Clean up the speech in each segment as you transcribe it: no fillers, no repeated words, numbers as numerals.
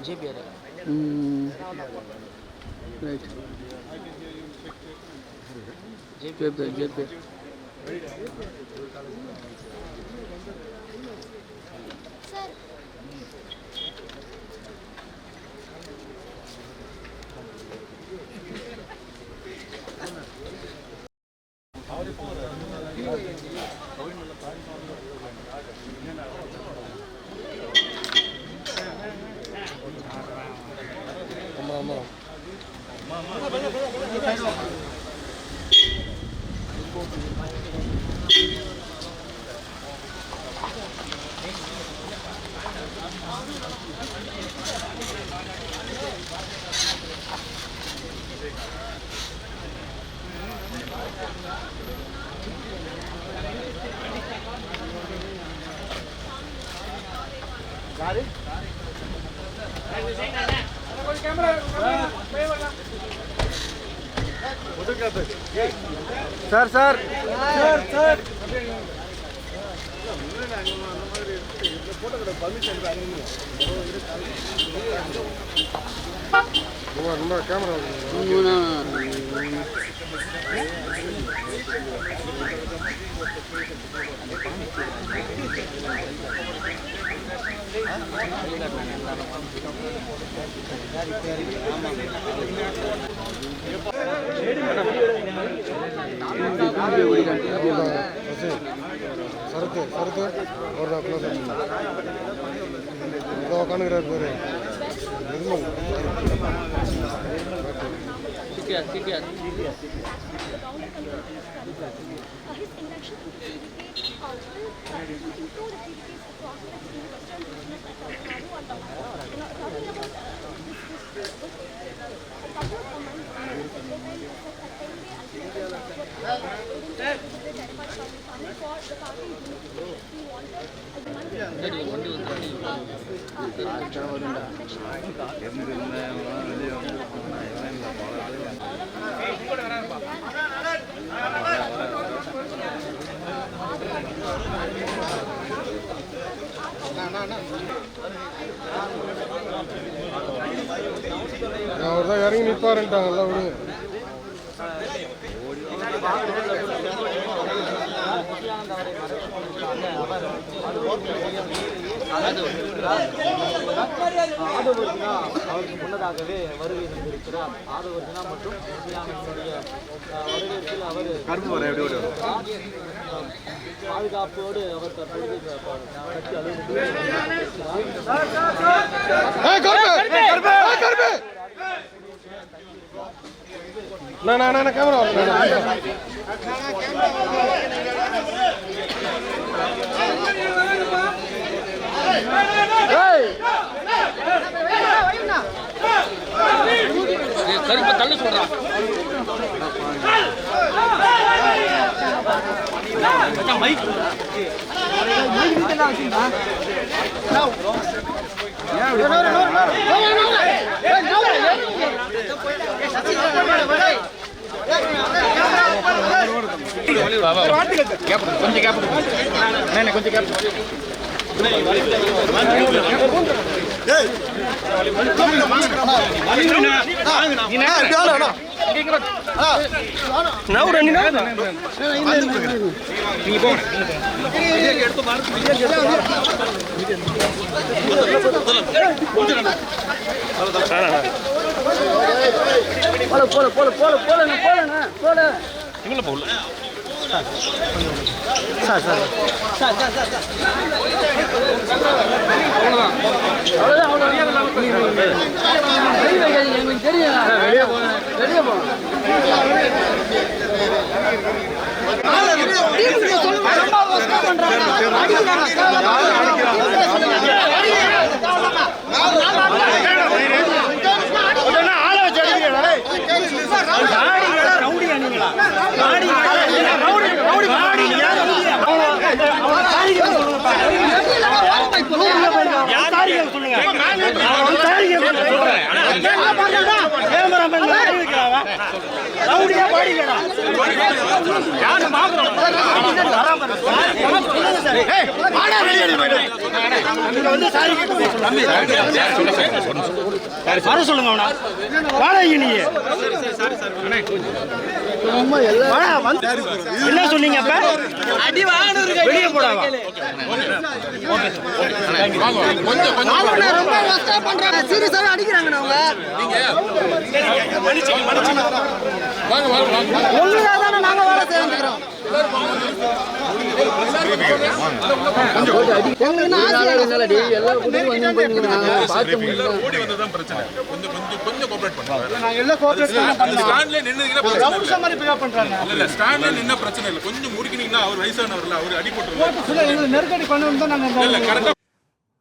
JPR. Right. JPR sir sir sir sir camera சரத்து சரத்து ஒரு உட்காந்துக்கிறாரு பேரு நிர்மல் சிடிஆர் அவர் தான் இறங்கி நிற்பாருன்ட்டாங்கல்ல விடுங்க. அவருக்கு முன்னதாகவே வருகை தந்திருக்கிறார். ஆதவர்ஜனா மற்றும் வரவேற்பில் அவர் பாதுகாப்போடு அவர் தற்பொழுது கட்சி கேமரா கருப்பை தள்ள சொல்றான். கொஞ்சம் gap sir sir sir sir sir அவ்வளோதான் எங்களுக்கு தெரியும். வெளியே போகணும் சொல்லுங்க வர சொல்லுங்க அவனா. வாடா இங்க நீ. என்ன சொன்னீங்க அப்ப? அடி வாங்குறது வெளிய போடாவா? ரொம்ப கஷ்ட பண்றாங்க. சீரியஸாவே அடிக்குறாங்க அவங்க. வாங்க உங்களுக்காக தான் நாங்க வேலை செய்றோம்.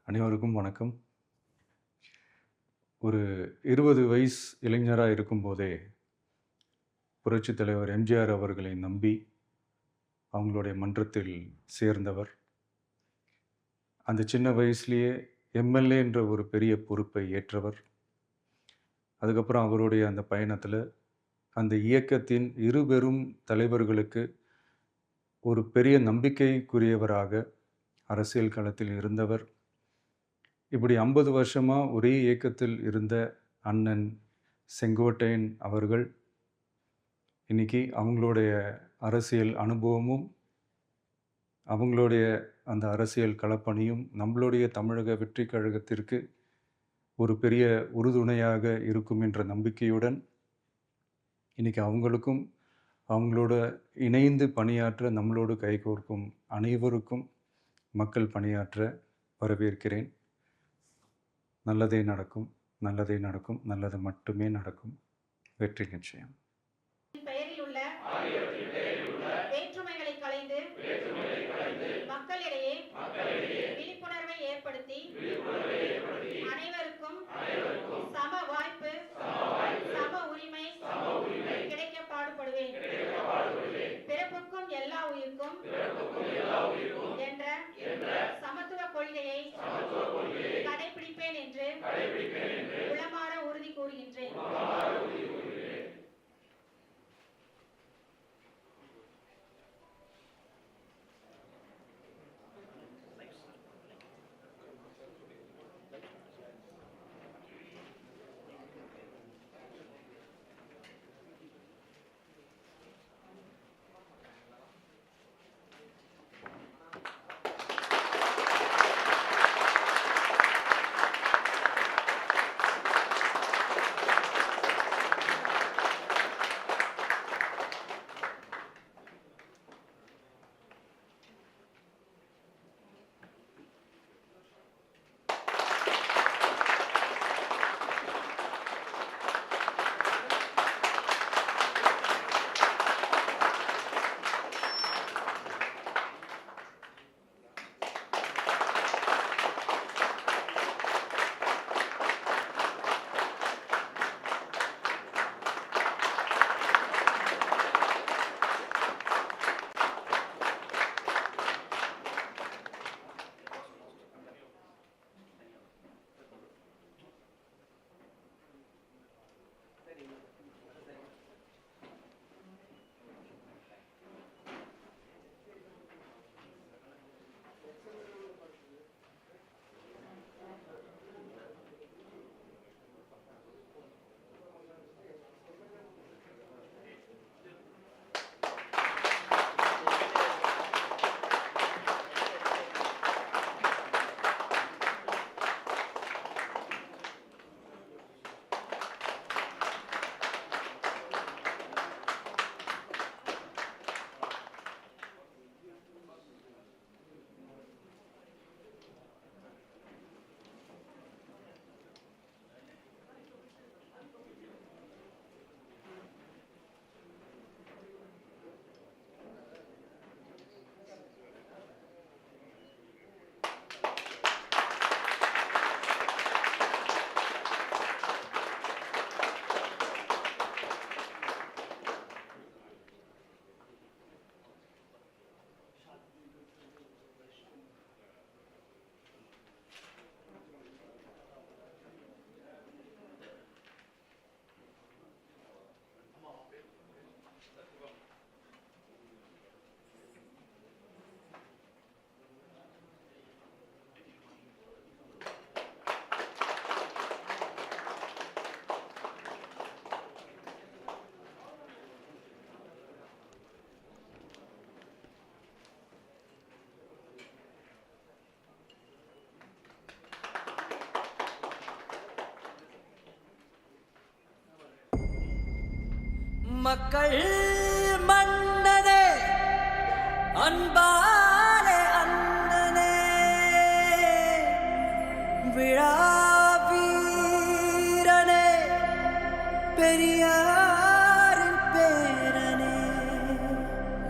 அனைவருக்கும் வணக்கம். ஒரு 20 வயசு இளைஞராக இருக்கும்போதே புரட்சித் தலைவர் எம்ஜிஆர் அவர்களை நம்பி அவங்களுடைய மன்றத்தில் சேர்ந்தவர். அந்த சின்ன வயசுலேயே எம்எல்ஏ என்ற ஒரு பெரிய பொறுப்பை ஏற்றவர். அதுக்கப்புறம் அவருடைய அந்த பயணத்தில் அந்த இயக்கத்தின் இருபெரும் தலைவர்களுக்கு ஒரு பெரிய நம்பிக்கைக்குரியவராக அரசியல் களத்தில் இருந்தவர். இப்படி 50 வருஷமாக ஒரே இயக்கத்தில் இருந்த அண்ணன் செங்கோட்டையன் அவர்கள் இன்னைக்கு அவங்களுடைய அரசியல் அனுபவமும் அவங்களுடைய அந்த அரசியல் களப்பணியும் நம்மளுடைய தமிழக வெற்றி கழகத்திற்கு ஒரு பெரிய உறுதுணையாக இருக்கும் என்ற நம்பிக்கையுடன் இன்னைக்கு அவங்களுக்கும் அவங்களோட இணைந்து பணியாற்ற நம்மளோடு கைகோர்க்கும் அனைவருக்கும் மக்கள் பணியாற்ற வரவேற்கிறேன். நல்லதே நடக்கும், நல்லதே நடக்கும், நல்லது மட்டுமே நடக்கும். வெற்றி நிச்சயம். பெயரில் உள்ள வேற்றுமைகளை களைந்து மக்களிடையே விழிப்புணர்வை ஏற்படுத்தி அனைவருக்கும் சம வாய்ப்பு சம உரிமை கிடைக்க பாடுபடுவேன். பிறப்புக்கும் எல்லா உயிருக்கும் என்ற சமத்துவ கொள்கையை கடைபிடிப்பேன் என்று உளமாற உறுதி கூறுகின்றேன். மக்கள் மன்னனே அன்பாலே அண்ணனே விழா வீரனே பெரியாரின் பேரனே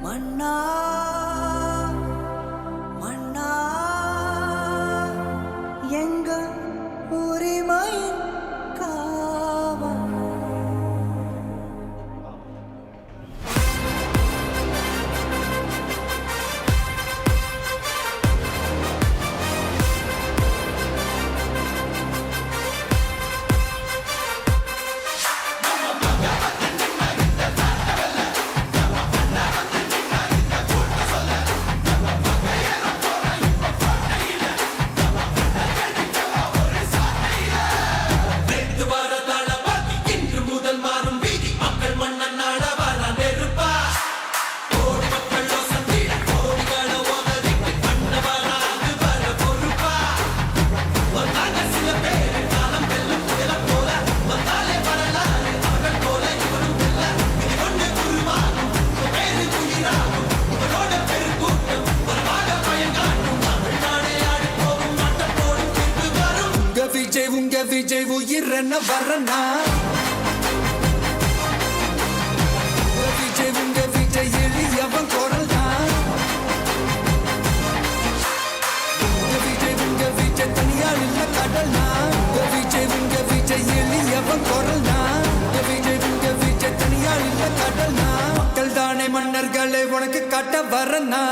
மன்னா மன்னா எங்க உரிமையின் காவல் உங்க விஜய் உயிரன வரனா உங்க விஜய் எளியவன் குரல் தான் உங்க விஜய் தனியார் இல்ல கடல் உங்க விஜய் எளியவன் குரல் தான் உங்க விஜய் தனியார் இல்ல கடல் மக்கள் தானே மன்னர்களை உனக்கு காட்ட வரனா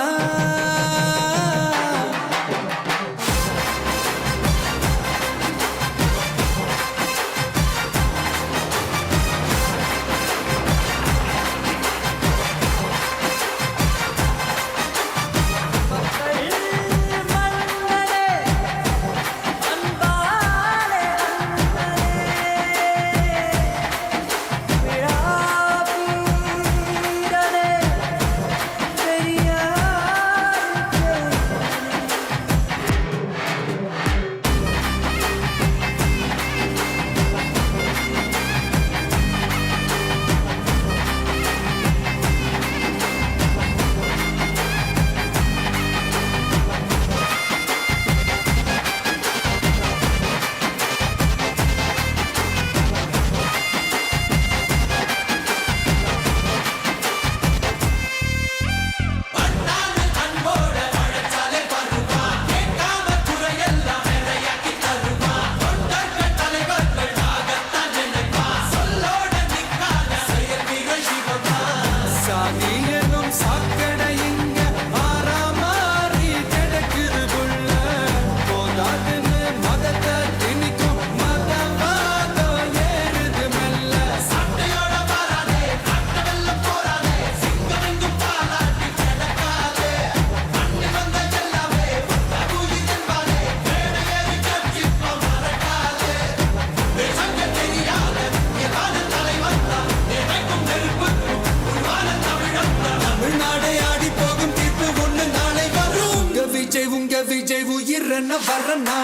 விஜய் உயிரன வரனா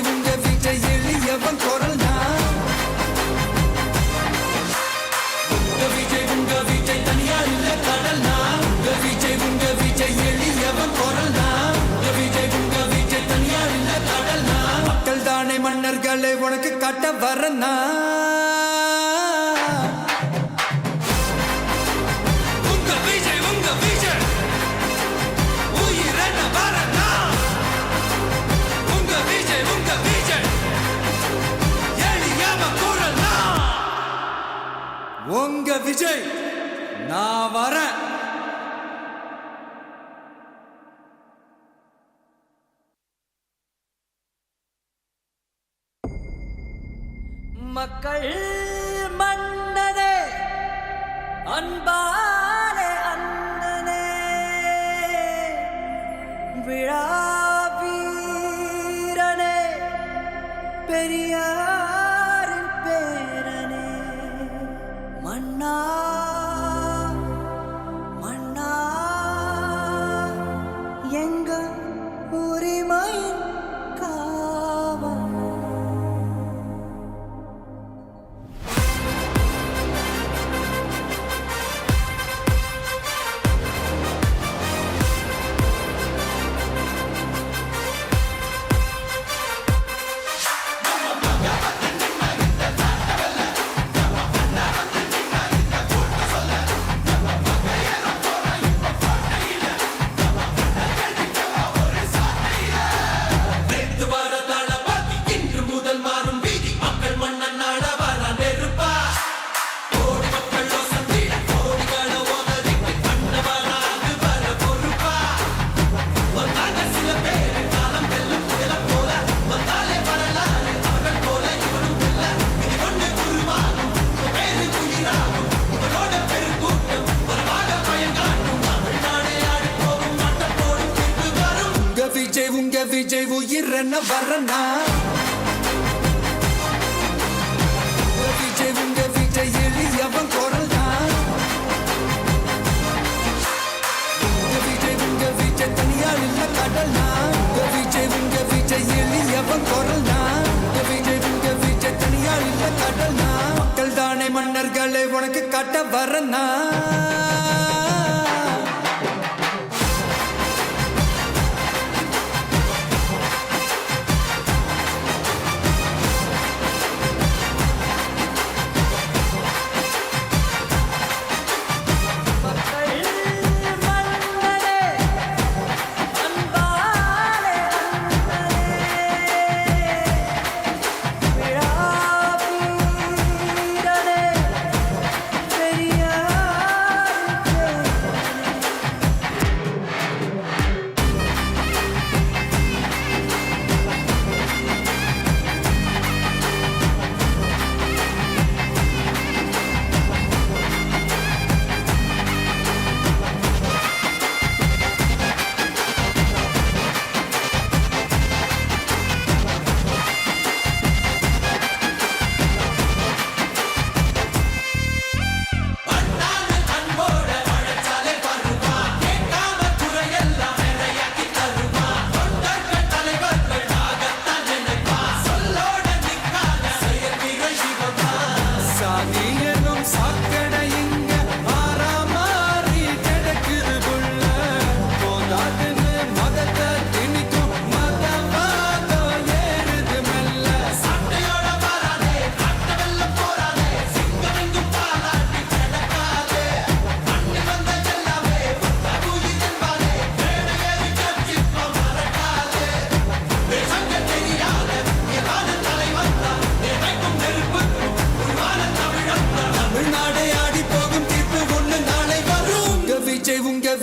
உங்க விஜய் எளியவன் குரல் உங்க விஜய் தனியார் இல்ல கடல் உங்க விஜய் எளியவன் குரல் உங்க விஜய் தனியார் இல்ல கடல் மக்கள் தானே மன்னர்களை உனக்கு காட்ட வரனா உங்க விஜய் நான் வரேன் மக்கள் மன்னனே அன்பாலே அண்ணனே விழா வீரனே பெரியாரின் பேரனே மன்னா மன்னா எங்க உரிமையின் காவல் உயிர் என்ன வரனா விஜய் உங்க விஜய் எளியவன் குரல் தான் விஜய் உங்க விஜய் தனியார் இல்ல கடல் தான் விஜய் உங்க விஜய் எளியவன் குரல் தான் விஜய் உங்க விஜய் தனியார் இல்ல கடல் தான் மக்கள் தானே மன்னர்களை உனக்கு காட்ட வரனா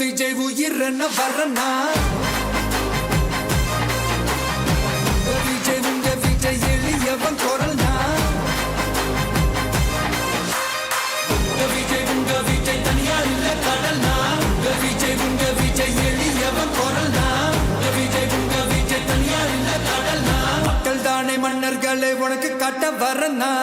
விஜய் உயிர் என்ன வரனா விஜய் உங்க விஜய் எளியவன் குரல் தான் விஜய் உங்க விஜய் தனியார் இல்ல கடல் தான் விஜய் உங்க விஜய் எளியவன் குரல் தான் விஜய் உங்க விஜய் தனியார் இல்ல கடல் தான் மக்கள் தானே மன்னர்களை உனக்கு காட்ட வரனா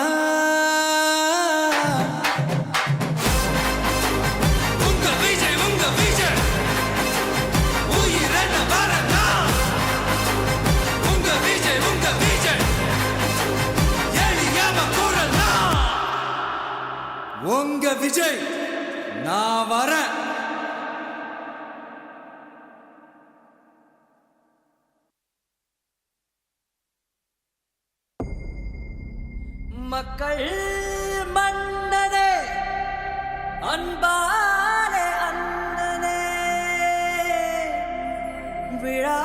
உங்க விஜய் நான் வரேன் மக்கள் மன்னனே அன்பாலே அண்ணனே விழா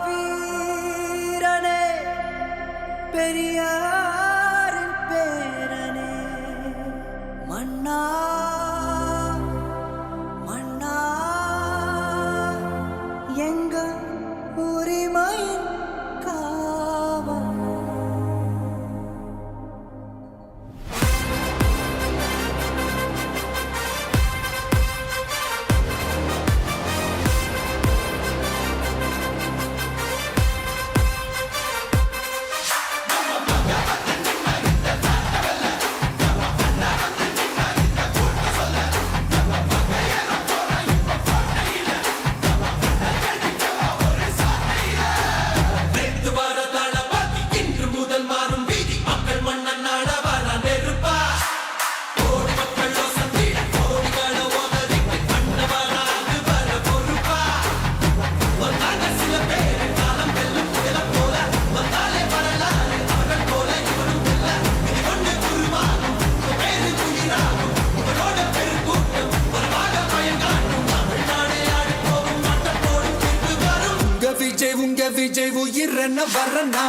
வீரனே பெரியாரின் பேரனே மன்னா மன்னா எங்க உரிமையின் காவல் விஜய் உயிர் என்ன வரனா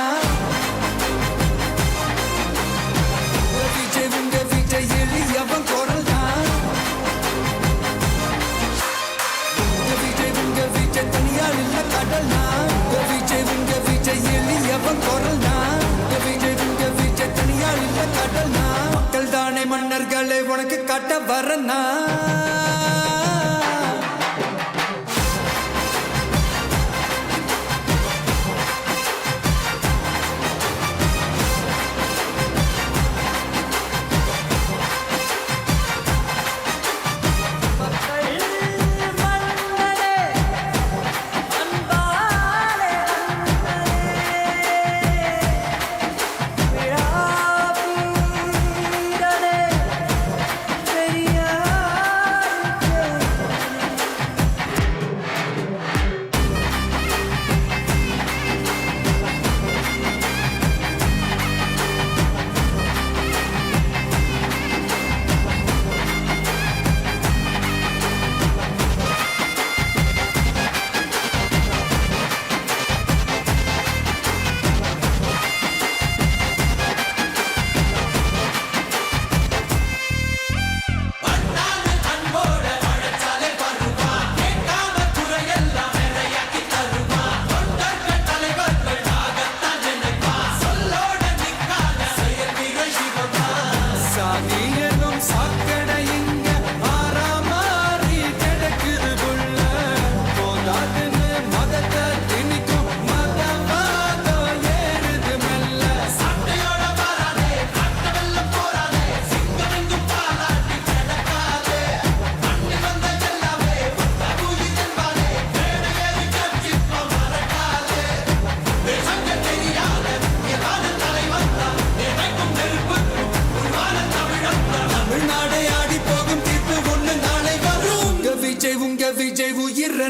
விஜய் உங்க விஜய் எளியவன் குரல் தான் விஜய் உங்க விஜய் தனியார் இல்ல கடல் தான் விஜய் உங்க விஜய் எளியவன் குரல் தான் விஜய் உங்க விஜய் தனியார் இல்ல கடல் தான் மக்கள் தானே மன்னர்களை உனக்கு காட்ட வரனா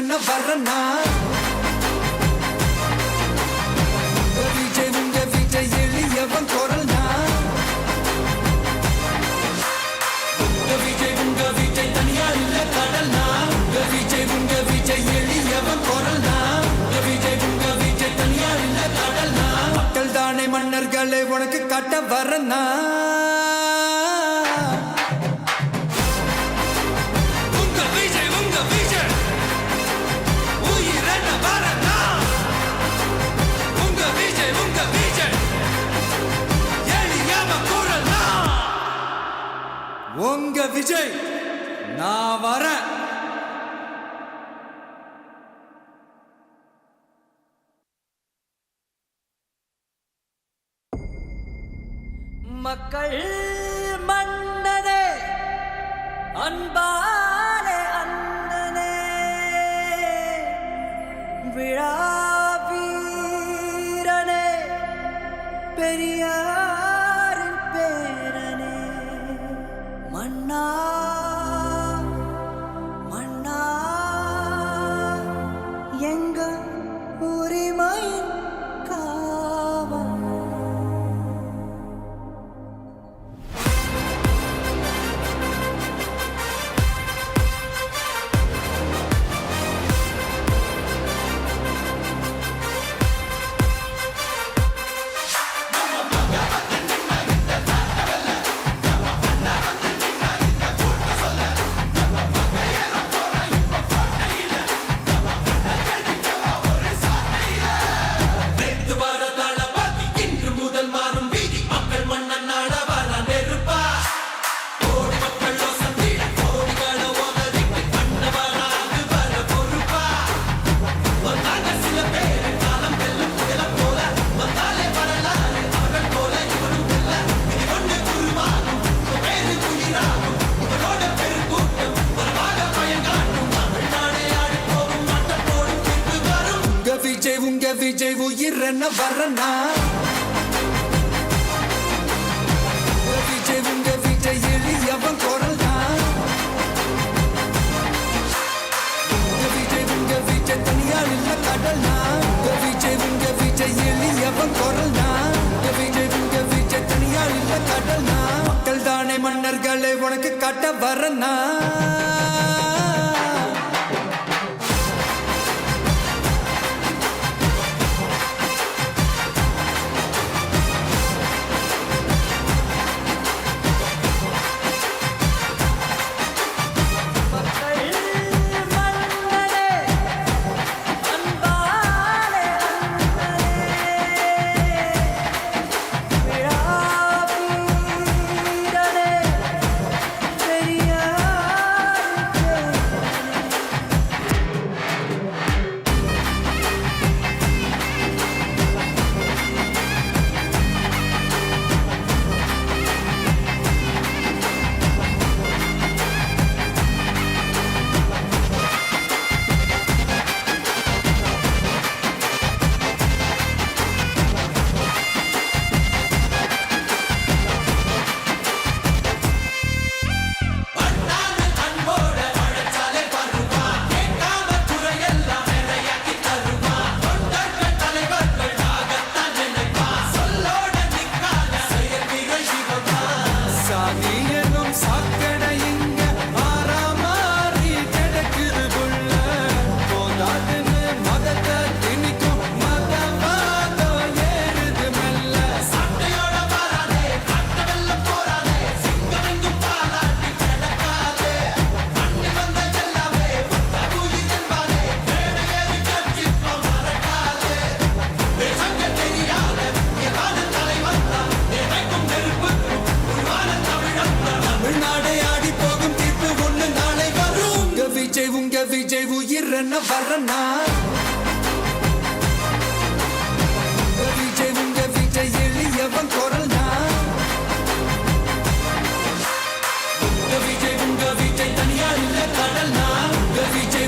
உயிரென்ன வரனா உங்க விஜய் எளியவன் குரல்னா உங்க விஜய் தனியார் இல்ல கடல்னா உங்க விஜய் எளியவன் குரல்னா உங்க விஜய் தனியார் இல்ல கடல்னா மக்கள் தானே மன்னர்களே உனக்கு காட்ட வரனா உங்க விஜய் நான் வரேன். மக்கள் மன்னனே அன்பாலே அண்ணனே விழா வீரனே பெரியாரின் பேரனே மன்னா மன்னா எங்க உரிமையின் காவல் உங்க விஜய் உயிரென்ன வரனா உங்க விஜய் எளியவன் குரல்னா உங்க விஜய் தனியார் இல்ல கடல்னா உங்க விஜய் எளியவன் குரல்னா உங்க விஜய் தனியார் இல்ல கடல்னா மக்கள் தானே மன்னர்களே உனக்கு காட்ட வரனா உங்க விஜய் உயிரென்ன வரனா உங்க விஜய் எளியவன் குரல்னா உங்க விஜய் தனியார் இல்ல கடல்னா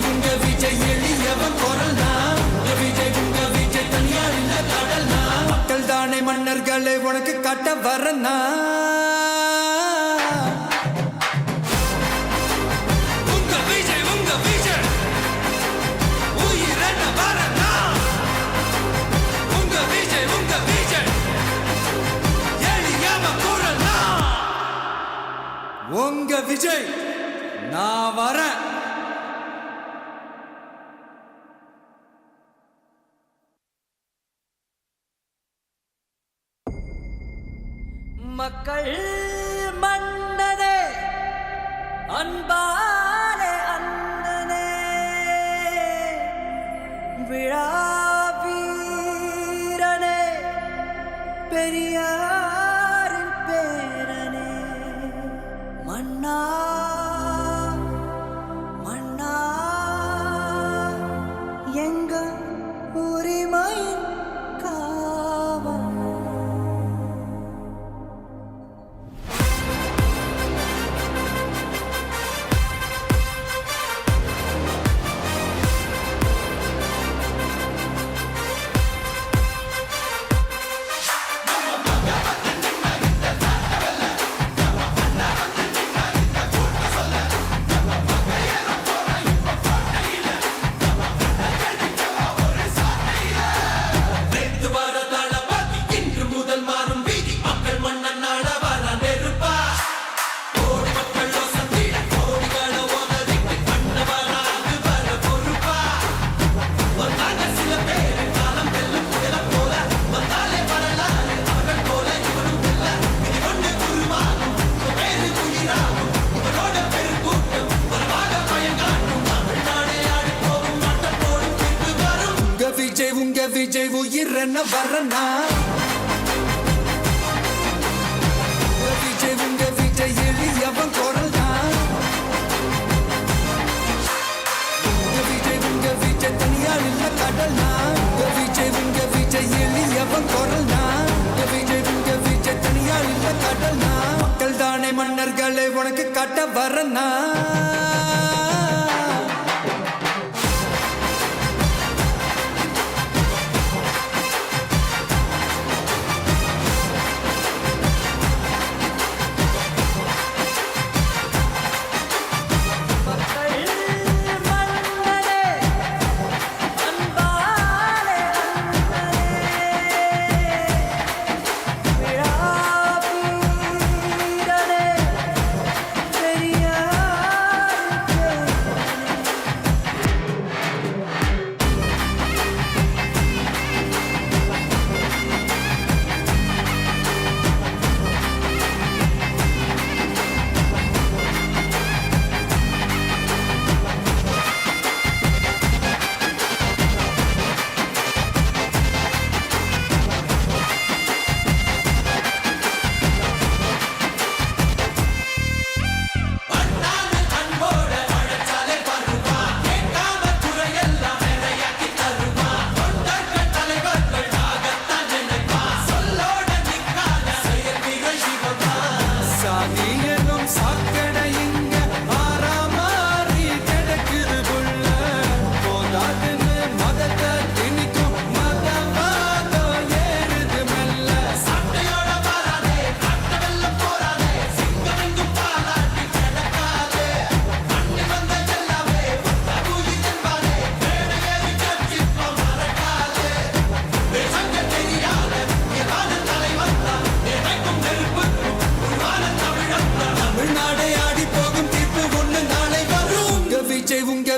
உங்க விஜய் எளியவன் குரல்னா உங்க விஜய் தனியார் இல்ல கடல்னா மக்கள் தானே மன்னர்களே உனக்கு காட்ட வரனா உங்க விஜய் நான் வரேன். மக்கள் மன்னனே அன்பாலே அண்ணனே விழா வீரனே பெரியாரின் பேரனே மன்னா மன்னா எங்க உரிமையின் காவல். உங்க விஜய் உயிரென்ன வரனா விஜய் உங்க விஜய் எளியவன் குரல் தான். விஜய் உங்க விஜய் தனியார் இல்ல கடல் தான். விஜய் உங்க விஜய் எளியவன் குரல் தான். விஜய் உங்க விஜய் தனியார் இல்ல கடல் தான். மக்கள் தானே மன்னர்களை உனக்கு காட்ட வரனா.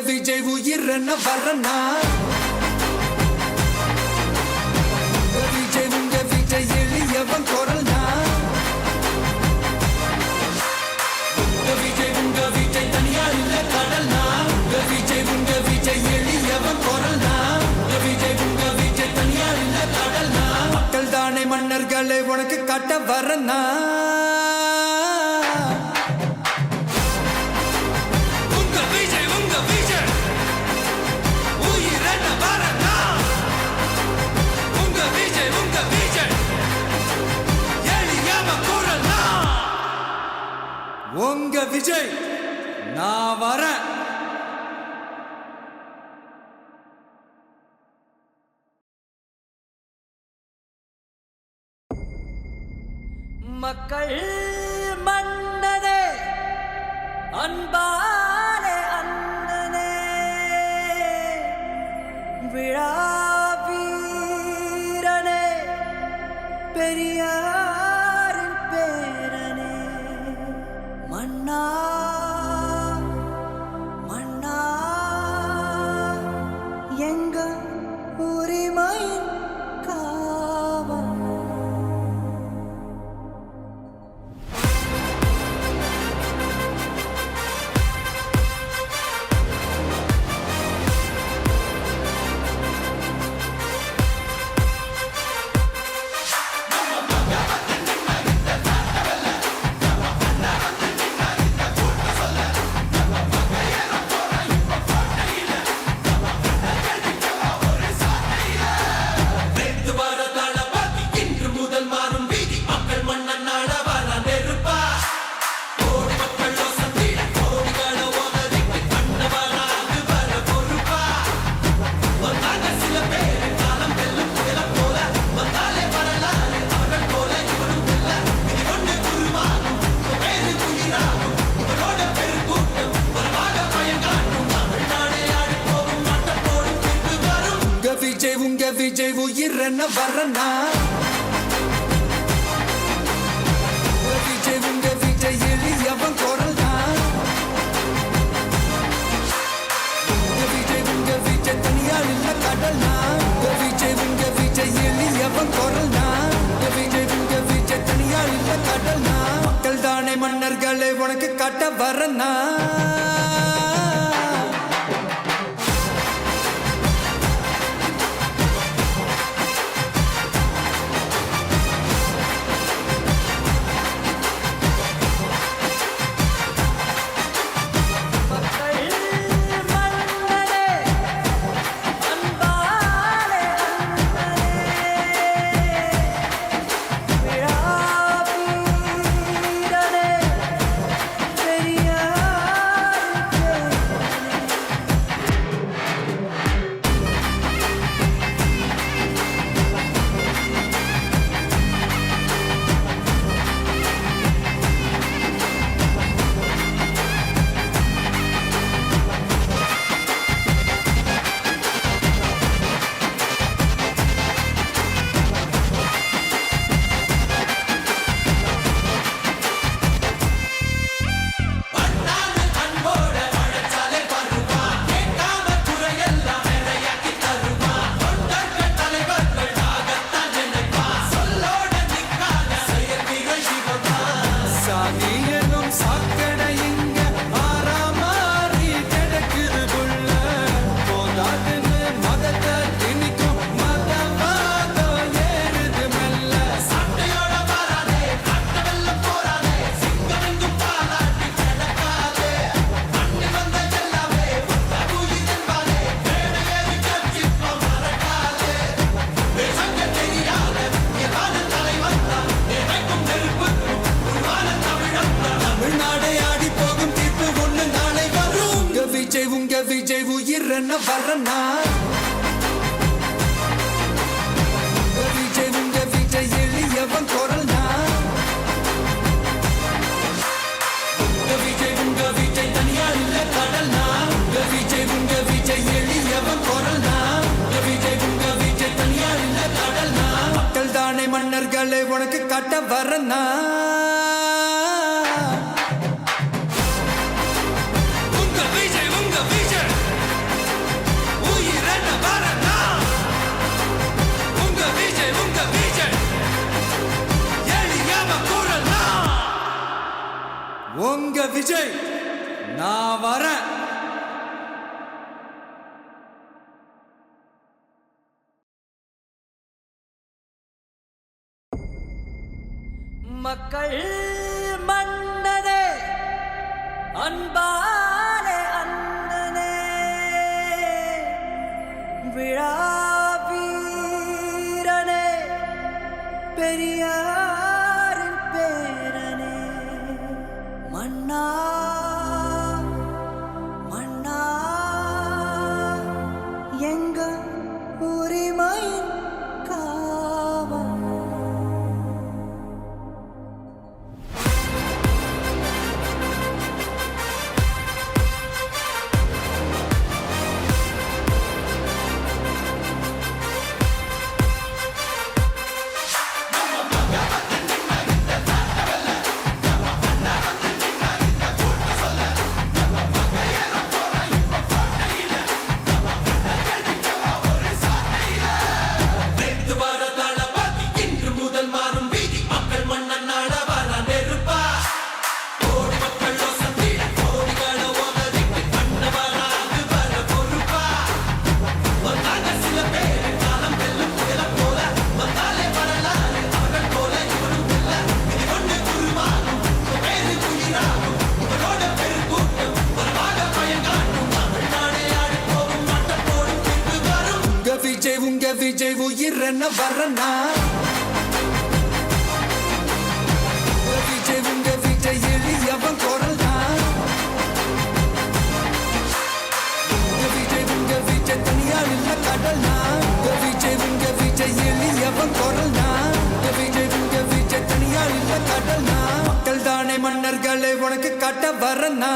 விஜய் உயிரென்ன வரனா விஜய் உங்க விஜய் எளியவன் குரல் தான். விஜய் உங்க விஜய் தனியார் இல்ல கடல் தான். விஜய் உங்க விஜய் எளியவன் குரல் தான். விஜய் உங்க விஜய் தனியார் இல்ல கடல் தான். மக்கள் தானே மன்னர்களை உனக்கு காட்ட வரனா. உங்க விஜய் நான் வரேன். மக்கள் மன்னனே அன்பாலே அண்ணனே விழா வீரனே பெரியாரின் பேரனே மன்னா விஜய் உயிர் என்ன வரனா விஜய் உங்க விஜய் எளியவன் குரல் தான் விஜய் உங்க விஜய் தனியார் இல்ல கடல்னா விஜய் உங்க விஜய் எளியவன் குரல் தான் விஜய் உங்க விஜய் தனியார் இல்ல கடல்னா மக்கள் தானே மன்னர்களை உனக்கு காட்ட வரனா விஜய் உயிர் என்ன வரனா விஜய் உங்க விஜய் எளியவன் குரல் தான் விஜய் உங்க விஜய் தனியார் இல்ல கடல்னா விஜய் உங்க விஜய் எளியவன் குரல் தான் விஜய் உங்க விஜய் தனியார் இல்ல கடல்னா மக்கள் தானே மன்னர்களை உனக்கு காட்ட வரனா உங்க விஜய் நான் வரேன் மக்கள் மன்னனே அன்பாலே அண்ணனே விழா வீரனே பெரியாரின் பேரனே மன்னா மன்னா எங்க உரிமையின் காவல் விஜய் உயிர் என்ன வரனா விஜய் உங்க விஜய் எளியவன் குரல் தான் விஜய் உங்க விஜய் தனியார் இல்ல கடல்னா விஜய் உங்க விஜய் எளியவன் குரல் தான் விஜய் உங்க விஜய் தனியார் இல்ல கடல்னா மக்கள் தானே மன்னர்களை உனக்கு காட்ட வரனா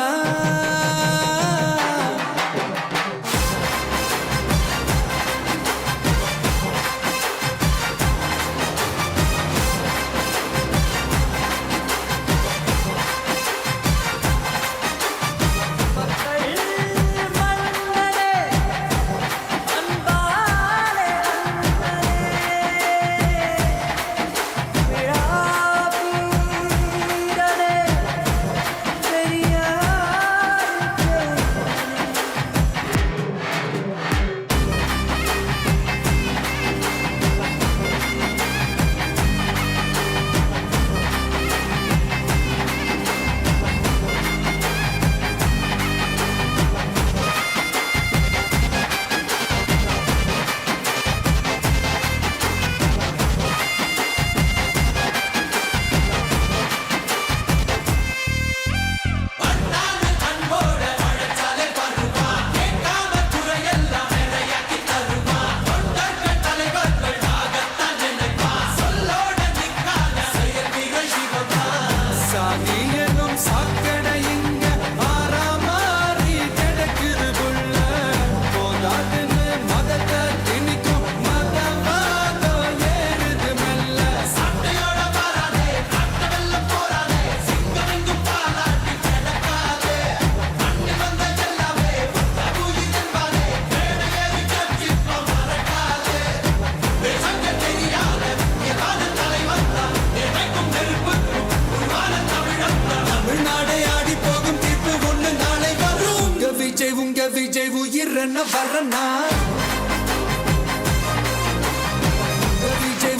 உங்க விஜய் உயிரன வரனா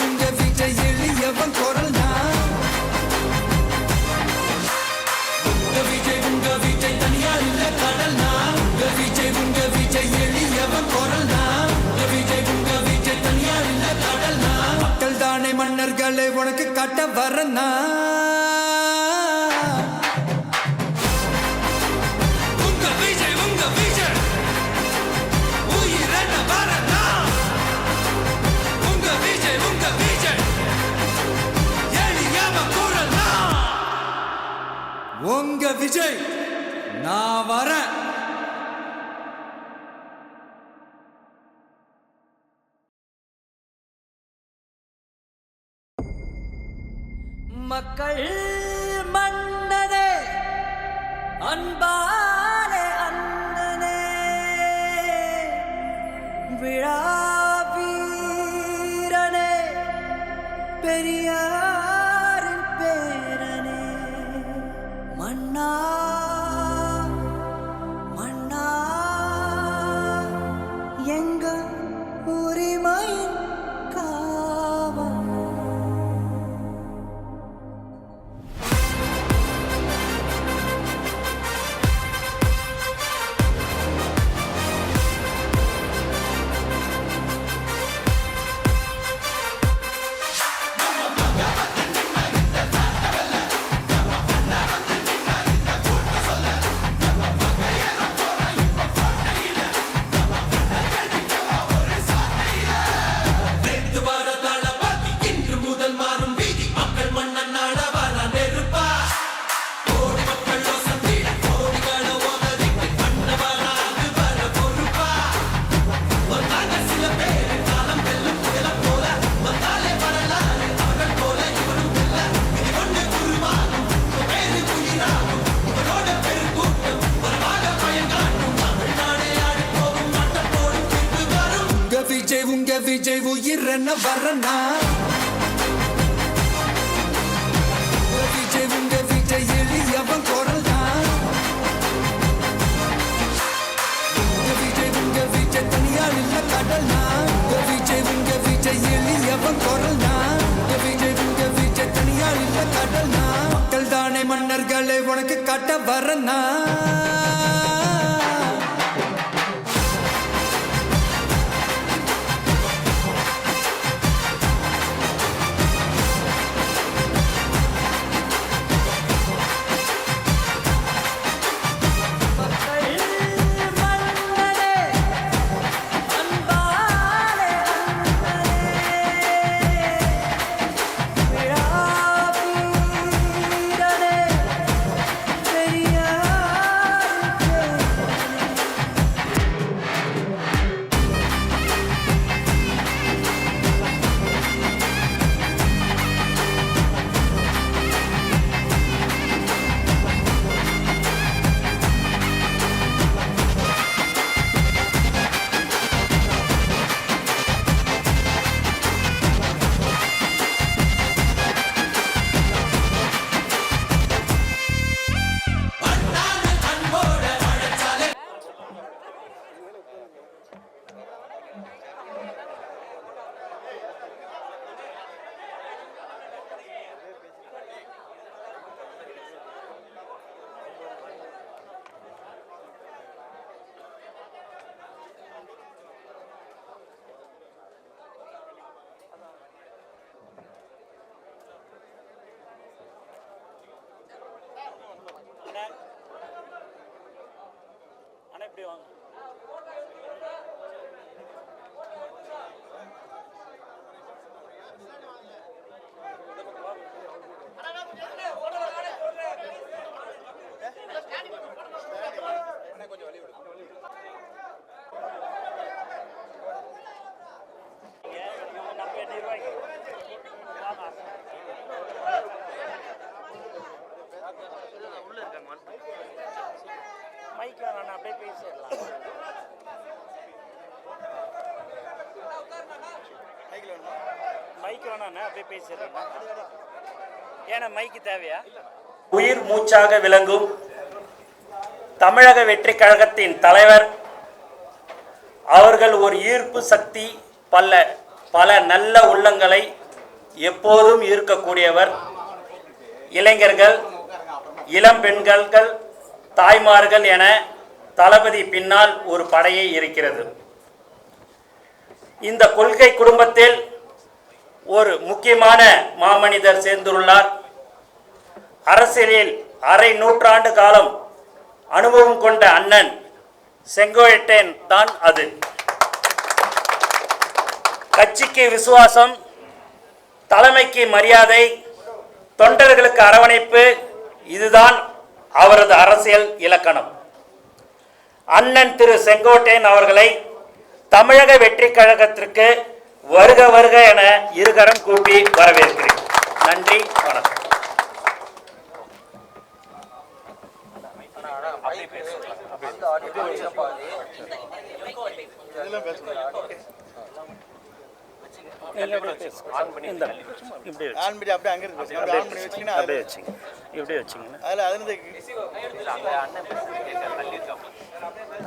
உங்க விஜய் எளியவன் குரல்னா உங்க விஜய் தனியார் இல்ல கடல்னா உங்க விஜய் எளியவன் குரல்னா உங்க விஜய் தனியார் இல்ல கடல்னா மக்கள் தானே மன்னர்களை உனக்கு காட்ட வரனா உங்க விஜய் நான் வரேன். மக்கள் மன்னனே அன்பாலே அண்ணனே விழா வீரனே பெரியாரின் பேரனே மன்னா மன்னா எங்க உரிமையின் காவல் உங்க விஜய் உயிரன வரனா உங்க விஜய் எளியவன் குரல்னா உங்க விஜய் தனியார் இல்ல கடல்னா உங்க விஜய் எளியவன் குரல்னா உங்க விஜய் தனியார் இல்ல கடல்னா மக்கள் தானே மன்னர்களை உனக்கு காட்ட வரனா உயிர் மூச்சாக விளங்கும் தமிழக வெற்றி கழகத்தின் தலைவர் அவர்கள் ஒரு ஈர்ப்பு சக்தி, பல நல்ல உள்ளங்களை எப்போதும் ஈர்க்கக்கூடியவர். இளைஞர்கள், இளம் பெண்கள், தாய்மார்கள் என தளபதி பின்னால் ஒரு படையே இருக்கிறது. இந்த கொள்கை குடும்பத்தில் ஒரு முக்கியமான மாமனிதர் சேர்ந்துள்ளார். அரசியலில் அரை நூற்றாண்டு காலம் அனுபவம் கொண்ட அண்ணன் செங்கோட்டையன் தான் அது. கட்சிக்கு விசுவாசம், தலைமைக்கு மரியாதை, தொண்டர்களுக்கு அரவணைப்பு, இதுதான் அவரது அரசியல் இலக்கணம். அண்ணன் திரு செங்கோட்டையன் அவர்களை தமிழக வெற்றி கழகத்திற்கு வருக வருக என இருகரம் கூப்பி வரவேற்கிறேன். நன்றி, வணக்கம்.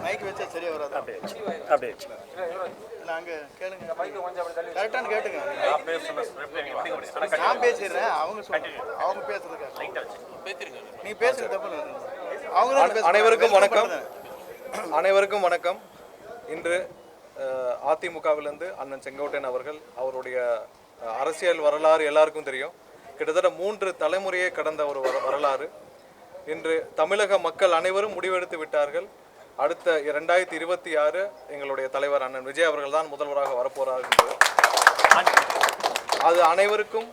மைக் வச்சா சரியா வராது. கரெக்டான கேட்டுங்க. நான் பேசிடுறேன், அவங்க பேசுறதுக்கு நீ பேசுறது தப்பு. அனைவருக்கும் வணக்கம். இன்று அதிமுகவிலிருந்து அண்ணன் செங்கோட்டையன் அவர்கள், அவருடைய அரசியல் வரலாறு எல்லாருக்கும் தெரியும். கிட்டத்தட்ட 3 தலைமுறையை கடந்த ஒரு வரலாறு. இன்று தமிழக மக்கள் அனைவரும் முடிவெடுத்து விட்டார்கள். அடுத்த 2026 எங்களுடைய தலைவர் அண்ணன் விஜய் அவர்கள் தான் முதல்வராக வரப்போறார் என்று. அது அனைவருக்கும்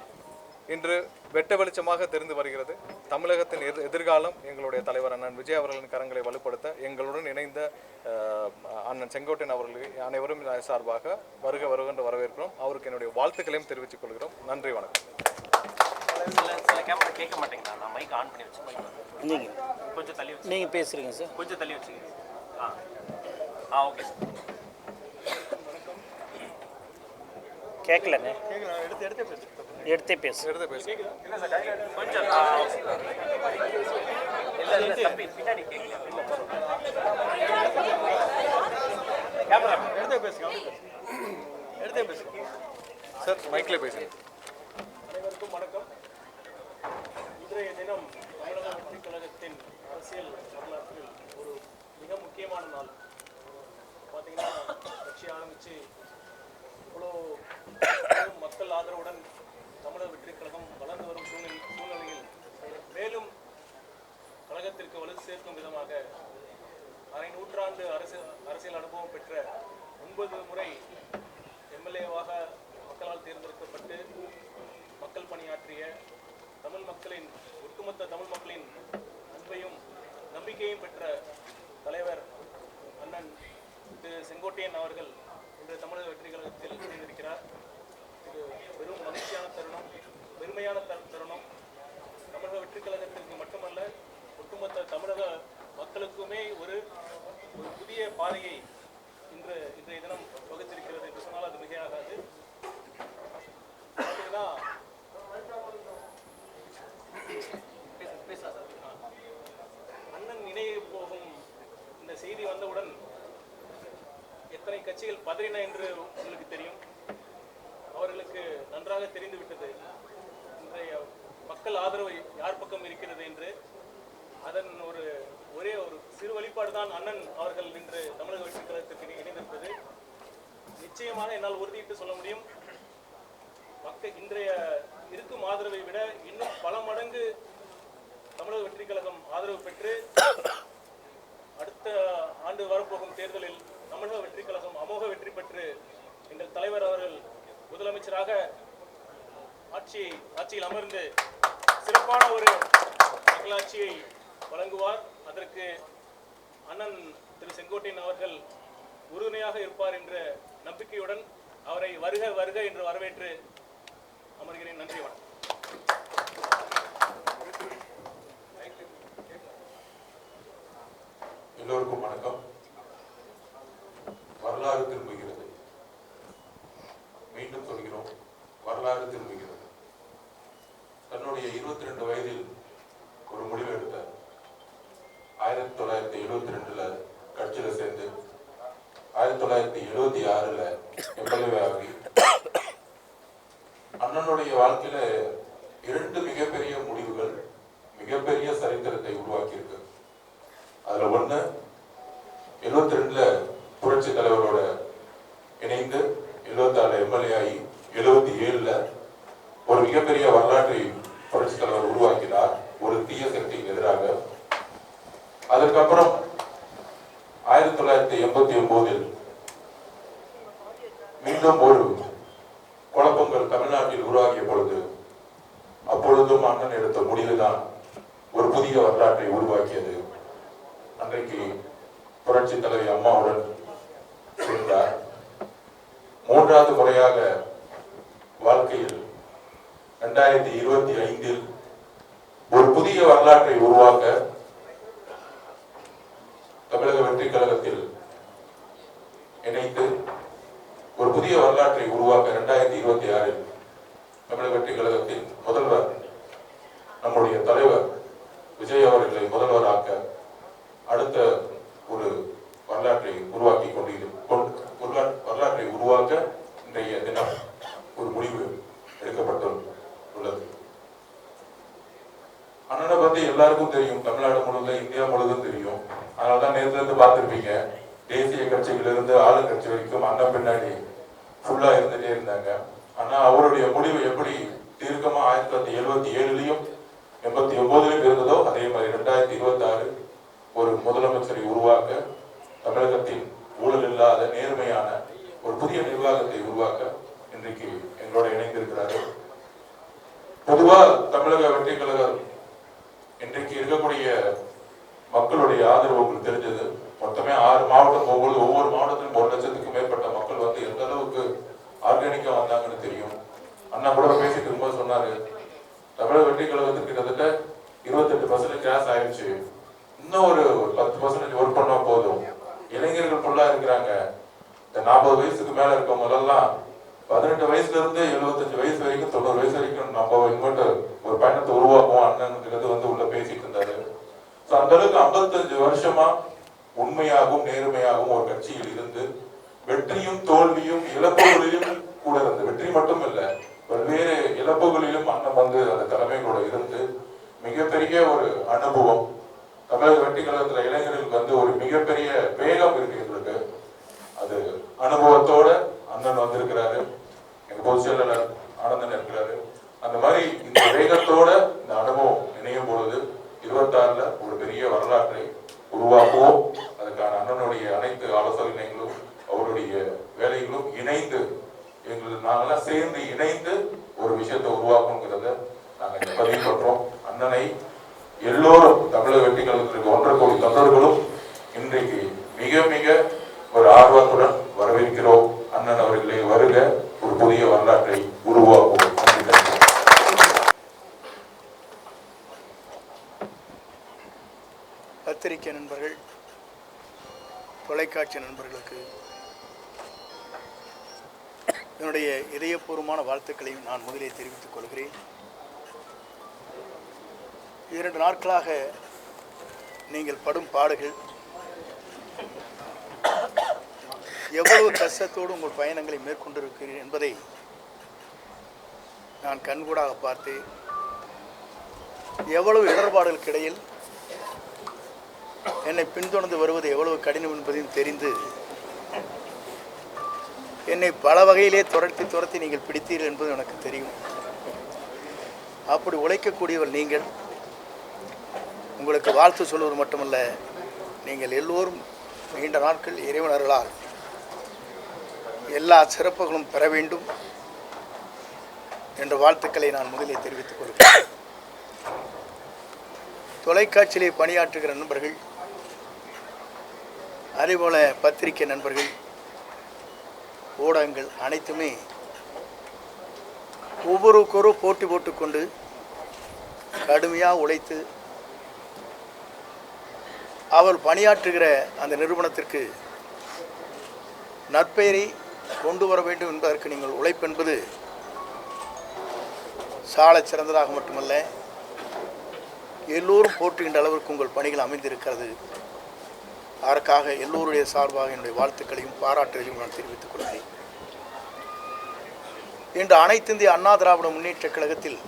இன்று வெட்ட வெளிச்சமாக தெரிந்து வருகிறது. தமிழகத்தின் எதிர்காலம் எங்களுடைய தலைவர் அண்ணன் விஜய் அவர்களின் கரங்களை வலுப்படுத்த எங்களுடன் இணைந்த அண்ணன் செங்கோட்டையன் அவர்களுக்கு அனைவரும் சார்பாக வருக வருக என்று வரவேற்கிறோம். அவருக்கு என்னுடைய வாழ்த்துக்களையும் தெரிவித்துக் கொள்கிறோம். நன்றி, வணக்கம். கேட்க மாட்டேங்களா? நான் மைக் ஆன் பண்ணி வச்சு கொஞ்சம் தள்ளி வச்சு நீங்கள் பேசுகிறீங்க சார். கொஞ்சம் தள்ளி வச்சுக்கீங்க. Okay sir. கேட்கலங்க. எடுத்தே பேசு. கொஞ்சம் பின்னாடி சார் மைக்ல பேசுங்க. அனைவருக்கும் வணக்கம். இன்றைய தினம் தமிழக வெற்றி கழகத்தின் அரசியல் வரலாற்றில் ஒரு மிக முக்கியமான நாள். பார்த்தீங்கன்னா கட்சி ஆரம்பித்து இவ்வளோ மக்கள் ஆதரவுடன் தமிழக வெற்றி கழகம் வளர்ந்து வரும் சூழ்நிலையில் மேலும் கழகத்திற்கு வலு சேர்க்கும் விதமாக அரை நூற்றாண்டு அரசியல் அனுபவம் பெற்ற 9 முறை எம்எல்ஏவாக மக்களால் தேர்ந்தெடுக்கப்பட்டு மக்கள் பணியாற்றிய ஒட்டுமொத்த தமிழ் மக்களின் அன்பையும் நம்பிக்கையும் பெற்ற தலைவர் அண்ணன் திரு செங்கோட்டையன் அவர்கள் இன்று தமிழக வெற்றி கழகத்தில் இணைந்திருக்கிறார். இது வெறும் மகிழ்ச்சியான தருணம், பெருமையான தருணம். தமிழக வெற்றி கழகத்திற்கு மட்டுமல்ல, ஒட்டுமொத்த தமிழக மக்களுக்குமே ஒரு புதிய பாதையை இன்றைய தினம் வகுத்திருக்கிறது என்று சொன்னால் அது மிகையாகாது. அண்ணன் நினைவு போகும் இந்த செய்தி வந்தவுடன் எத்தனை கட்சிகள் பதறின என்று உங்களுக்கு தெரியும். அவர்களுக்கு நன்றாக தெரிந்துவிட்டது இன்றைய மக்கள் ஆதரவு யார் பக்கம் இருக்கிறது என்று. அதன் ஒரே ஒரு சிறு வழிபாடு தான் அண்ணன் அவர்கள் இன்று தமிழக வெற்றி கழகத்திற்கு இணைந்திருப்பது. நிச்சயமாக என்னால் உறுதியிட்டு சொல்ல முடியும், இன்றைய இருக்கும் ஆதரவை விட இன்னும் பல மடங்கு தமிழக வெற்றி கழகம் ஆதரவு பெற்று அடுத்த ஆண்டு வரப்போகும் தேர்தலில் தமிழக வெற்றி கழகம் அமோக வெற்றி பெற்று எங்கள் தலைவர் அவர்கள் முதலமைச்சராக ஆட்சியில் அமர்ந்து சிறப்பான ஒரு மக்களாட்சியை வழங்குவார். அதற்கு அண்ணன் திரு செங்கோட்டையன் அவர்கள் உறுதுணையாக இருப்பார் என்ற நம்பிக்கையுடன் அவரை வருக வருக என்று வரவேற்று அமர்கிறேன். நன்றி, வணக்கம். எல்லோருக்கும் வணக்கம். வரலாறு திரும்புகிறது. மீண்டும் சொல்கிறோம், வரலாறு திரும்புகிறது. தன்னுடைய 22 வயதில் ஒரு முடிவு எடுத்தார். 1972 1972 கட்சியில் சேர்ந்து 1976 எம்எல்ஏ ஆகி அண்ணனுடைய வாழ்க்கையில 2 மிகப்பெரிய முடிவுகள் மிகப்பெரிய சரித்திரத்தை உருவாக்கியிருக்கு. அதுல ஒண்ணு 72 புரட்சி தலைவரோட இணைந்து 76 எம்எல்ஏ ஆகி 77 ஒரு மிகப்பெரிய வரலாற்றை புரட்சி தலைவர் உருவாக்கினார் ஒரு தீய சக்திக்கு எதிராக. அதற்கப்புறம் 1989 மீண்டும் ஒரு குழப்பங்கள் தமிழ்நாட்டில் உருவாகிய பொழுது அப்பொழுதும் அண்ணன் எடுத்த முடிவுதான் ஒரு புதிய வரலாற்றை உருவாக்கியது. அன்றைக்கு புரட்சி தலைவி அம்மாவுடன் சேர்ந்தார். 3வது முறையாக வாழ்க்கையில் 2025 ஒரு புதிய வரலாற்றை உருவாக்க தமிழக வெற்றி கழகத்தில் இணைத்து ஒரு புதிய வரலாற்றை உருவாக்க 2026 தமிழக வெற்றி கழகத்தின் முதல்வர் நம்முடைய தலைவர் விஜய் அவர்களை முதல்வராக்க அடுத்த ஒரு வரலாற்றை உருவாக்கி வரலாற்றை உருவாக்க இன்றைய தினம் ஒரு முடிவு எடுக்கப்பட்டுள்ளது. அண்ணனை பத்தி எல்லாருக்கும் தெரியும், தமிழ்நாடு முழுவதும் இந்தியா முழுவதும் தெரியும். அதனாலதான் நேரத்துல இருந்து பார்த்திருப்பீங்க, தேசிய கட்சிகளிலிருந்து ஆளுங்கட்சி வரைக்கும் அண்ணன் பின்னாடி ஃபுல்லா இருந்துட்டே இருந்தாங்க. ஆனா அவருடைய முடிவு எப்படி தீர்க்கமா 1977 89 இருந்ததோ அதே மாதிரி 2026 ஒரு முதலமைச்சரை உருவாக்க, தமிழகத்தின் ஊழல் இல்லாத நேர்மையான ஒரு புதிய நிர்வாகத்தை உருவாக்க இன்றைக்கு எங்களோட இணைந்திருக்கிறார்கள். பொதுவா தமிழக வெற்றி கழகம் இன்றைக்கு இருக்கக்கூடிய மக்களுடைய ஆதரவு உங்களுக்கு தெரிஞ்சது. மொத்தமே 6 மாவட்டம் போகும்போது ஒவ்வொரு மாவட்டத்திலும் 1 லட்சத்துக்கும் மேற்பட்ட மக்கள் வந்து எந்த அளவுக்கு ஆர்கானிக்கா வந்தாங்கன்னு தெரியும். அண்ணா கூட பேசிட்டு இருக்கும்போது சொன்னாரு, தமிழக வெற்றி கழகத்துக்கு கிட்டத்தட்ட 28% கிராஸ் ஆயிடுச்சு, இன்னும் ஒரு 10% ஒர்க் பண்ணா போதும். இளைஞர்கள் ஃபுல்லா இருக்கிறாங்க. இந்த 40 வயசுக்கு மேல இருக்கவங்க எல்லாம் 18 வயசுல இருந்து 75 வயசு வரைக்கும் 90 வயசு வரைக்கும் நம்ம இன்வெர்ட் ஒரு பயணத்தை உருவாக்குவோம் அண்ணனுங்கிறது வந்து உள்ள பேசிட்டு இருந்தாரு. அந்த அளவுக்கு 55 வருஷமா உண்மையாகவும் நேர்மையாகவும் ஒரு கட்சியில் இருந்து வெற்றியும் தோல்வியும் இழப்புகளிலும் கூட இருந்த, வெற்றி மட்டும் இல்ல பல்வேறு இழப்புகளிலும் அண்ணன் வந்து அந்த தலைமைகளோட இருந்து மிகப்பெரிய ஒரு அனுபவம். தமிழக வெற்றி கழகத்துல இளைஞர்களுக்கு வந்து ஒரு மிகப்பெரிய வேகம் இருக்கு எங்களுக்கு. அது அனுபவத்தோட அண்ணன் வந்திருக்கிறாரு, எங்க பொதுச் செயலாளர் ஆனந்தன் இருக்கிறாரு. அந்த மாதிரி இந்த வேகத்தோட இந்த அனுபவம் இணையும் பொழுது 26 ஒரு பெரிய வரலாற்றை உருவாக்குவோம். அதுக்கான அண்ணனுடைய அனைத்து ஆலோசனைகளும் அவருடைய வேலைகளும் இணைந்து நாங்கெல்லாம் சேர்ந்து இணைந்து ஒரு விஷயத்தை உருவாக்குங்கிறத நாங்கள் இங்க பதிவு பண்றோம். அண்ணனை எல்லோரும் தமிழக வெற்றி கழகத்திற்கு 1.5 கோடி தொண்டர்களும் இன்றைக்கு மிக மிக ஒரு ஆர்வத்துடன் வரவேற்கிறோம். அண்ணன் அவர்களே வருக, ஒரு புதிய வரலாற்றை உருவாக்குவோம். பத்திரிகை நண்பர்கள், தொலைக்காட்சி நண்பர்களுக்கு என்னுடைய இதயபூர்வமான வாழ்த்துக்களையும் நான் முதலில் தெரிவித்துக் கொள்கிறேன். 2 நாட்களாக நீங்கள் படும் பாடுகள், எவ்வளவு கஷ்டத்தோடு உங்கள் பயணங்களை மேற்கொண்டிருக்கிறீர்கள் என்பதை நான் கண்கூடாக பார்த்தேன். எவ்வளவு இடர்பாடுகளுக்கு இடையில் என்னை பின்தொடர்ந்து வருவது எவ்வளவு கடினம் என்பதையும் தெரிந்து என்னை பல வகையிலே துரத்தி நீங்கள் பிடித்தீர்கள் என்பது எனக்கு தெரியும். அப்படி உழைக்கக்கூடியவர் நீங்கள். உங்களுக்கு வாழ்த்து சொல்வது மட்டுமல்ல, நீங்கள் எல்லோரும் நீண்ட நாட்கள் இறைவனர்களால் எல்லா சிறப்புகளும் பெற வேண்டும் என்ற வாழ்த்துக்களை நான் முதலில் தெரிவித்துக் கொள்கிறேன். தொலைக்காட்சியிலே பணியாற்றுகிற நண்பர்கள், அதேபோல பத்திரிகை நண்பர்கள், ஊடகங்கள் அனைத்துமே ஒவ்வொருவருக்கொரு போட்டி போட்டுக்கொண்டு கடுமையாக உழைத்து அவர் பணியாற்றுகிற அந்த நிறுவனத்திற்கு நற்பெயரை கொண்டு வர வேண்டும் என்பதற்கு நீங்கள் உழைப்பென்பது சாலச் சிறந்ததாக மட்டுமல்ல, எல்லோரும் போற்றுகின்ற அளவிற்கு உங்கள் பணிகள் அமைந்திருக்கிறது. அதற்காக எல்லோருடைய சார்பாக என்னுடைய வாழ்த்துக்களையும் பாராட்டுகளையும் நான் தெரிவித்துக் கொள்கிறேன். இன்று அனைத்து இந்திய அண்ணா திராவிட முன்னேற்றக் கழகத்தில்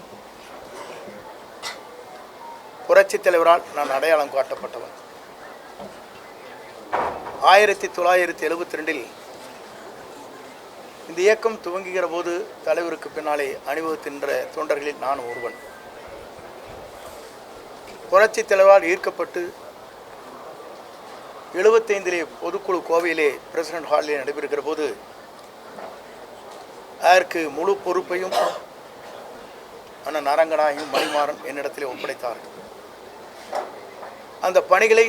புரட்சித் தலைவரால் நான் அடையாளம் காட்டப்பட்டவன். 1972 இந்த இயக்கம் துவங்குகிற போது தலைவருக்கு பின்னாலே அணிவகுக்கின்ற தொண்டர்களில் நான் ஒருவன். புரட்சித் தலைவரால் ஈர்க்கப்பட்டு 75 பொதுக்குழு கோவையிலே பிரசிடென்ட் ஹாலிலே நடைபெறுகிற போது அதற்கு முழு பொறுப்பையும் அண்ணன் அரங்கநாயகம் மணிமாறன் என்னிடத்திலே ஒப்படைத்தார்கள். அந்த பணிகளை